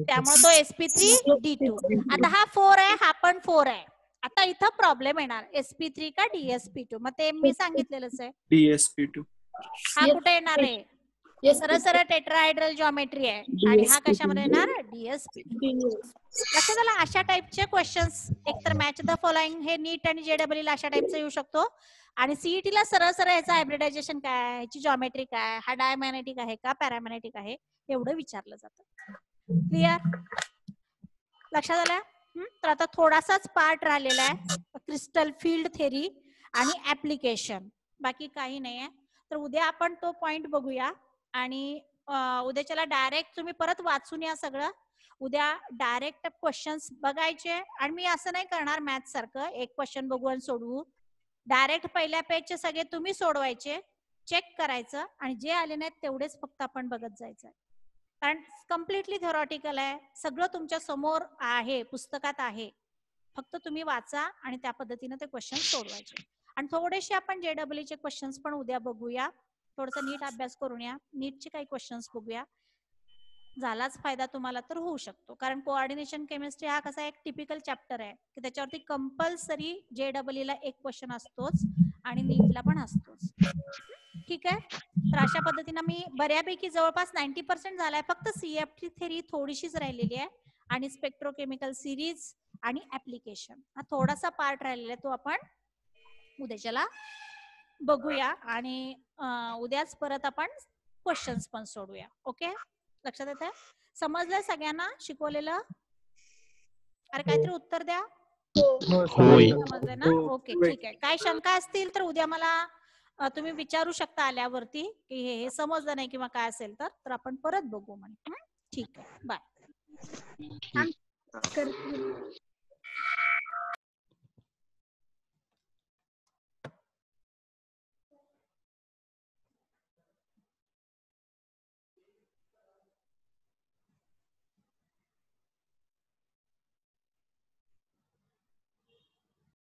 त्यामुळे तो sp3d2. आता हा 4 आहे, हा पण 4 आहे. आता इथं प्रॉब्लेम येणार, sp3 का DsP2. मग ते मी सांगितलेलंच आहे. DsP2. हा कुठे येणार आहे, सरळ सरळ टेट्राहायड्रल जॉमेट्री आहे आणि हा कशामध्ये येणार, DsP2. लक्षात आलं. अशा टाइपचे क्वेश्चन्स एकतर मॅच द फॉलोइंग हे नीट आणि JEE ला अशा टाइपचा येऊ शकतो, आणि CET ला सरळ सरळ याचं हायब्रिडायझेशन काय, ह्याची जॉमेट्री काय, हा डायमॅग्नेटिक आहे का पॅरामॅग्नेटिक आहे, एवढं विचारलं जातं. क्लिअर, लक्षात आलं. तर आता थोडासाच पार्ट राहिलेला आहे, क्रिस्टल फील्ड थेरी आणि ऍप्लिकेशन, बाकी काही नाही आहे. तर उद्या आपण तो पॉइंट बघूया आणि उद्याच्याला डायरेक्ट तुम्ही परत वाचून या सगळं. उद्या डायरेक्ट क्वेश्चन्स बघायचे, आणि मी असं नाही करणार मॅथ्स सारखं एक क्वेश्चन बघू आणि सोडवू. डायरेक्ट पहिल्या पेजचे सगळे तुम्ही सोडवायचे, चेक करायचं, आणि जे आले नाहीत तेवढेच फक्त आपण बघत जायचं. कारण कम्प्लिटली थेरॉटिकल आहे, सगळं तुमच्या समोर आहे, पुस्तकात आहे, फक्त तुम्ही वाचा आणि त्या पद्धतीने ते क्वेश्चन सोडवायचे. आणि थोडेसे आपण JEE चे क्वेश्चन्स पण उद्या बघूया. थोडासा नीट अभ्यास करून या, नीटचे काही क्वेश्चन्स बघूया. झालाच फायदा तुम्हाला तर होऊ शकतो, कारण कोऑर्डिनेशन केमिस्ट्री हा कसा एक टिपिकल चॅप्टर आहे की त्याच्यावरती कंपल्सरी JEE ला एक क्वेश्चन असतोच आणि नीटला पण असतोच. ठीक आहे, तर अशा पद्धतीने मी बऱ्यापैकी जवळपास 90% झालाय. फक्त CFT थेरी थोडीशीच राहिलेली आहे आणि स्पेक्ट्रोकेमिकल सिरीज आणि ऍप्लिकेशन हा थोडासा पार्ट राहिलेला आहे, तो आपण उद्याच्याला बघूया आणि उद्याच परत आपण क्वेश्चन्स पण सोडूया. ओके, लक्षात येतंय? समजलंय सगळ्यांना शिकवलेलं? अरे काहीतरी उत्तर द्या. समजलंय ना? ओके, ठीक आहे. काय शंका असतील तर उद्या मला तुम्ही विचारू शकता आल्यावरती की हे समजलं नाही किंवा काय असेल तर आपण परत बघू म्हणे. ठीक आहे, बाय.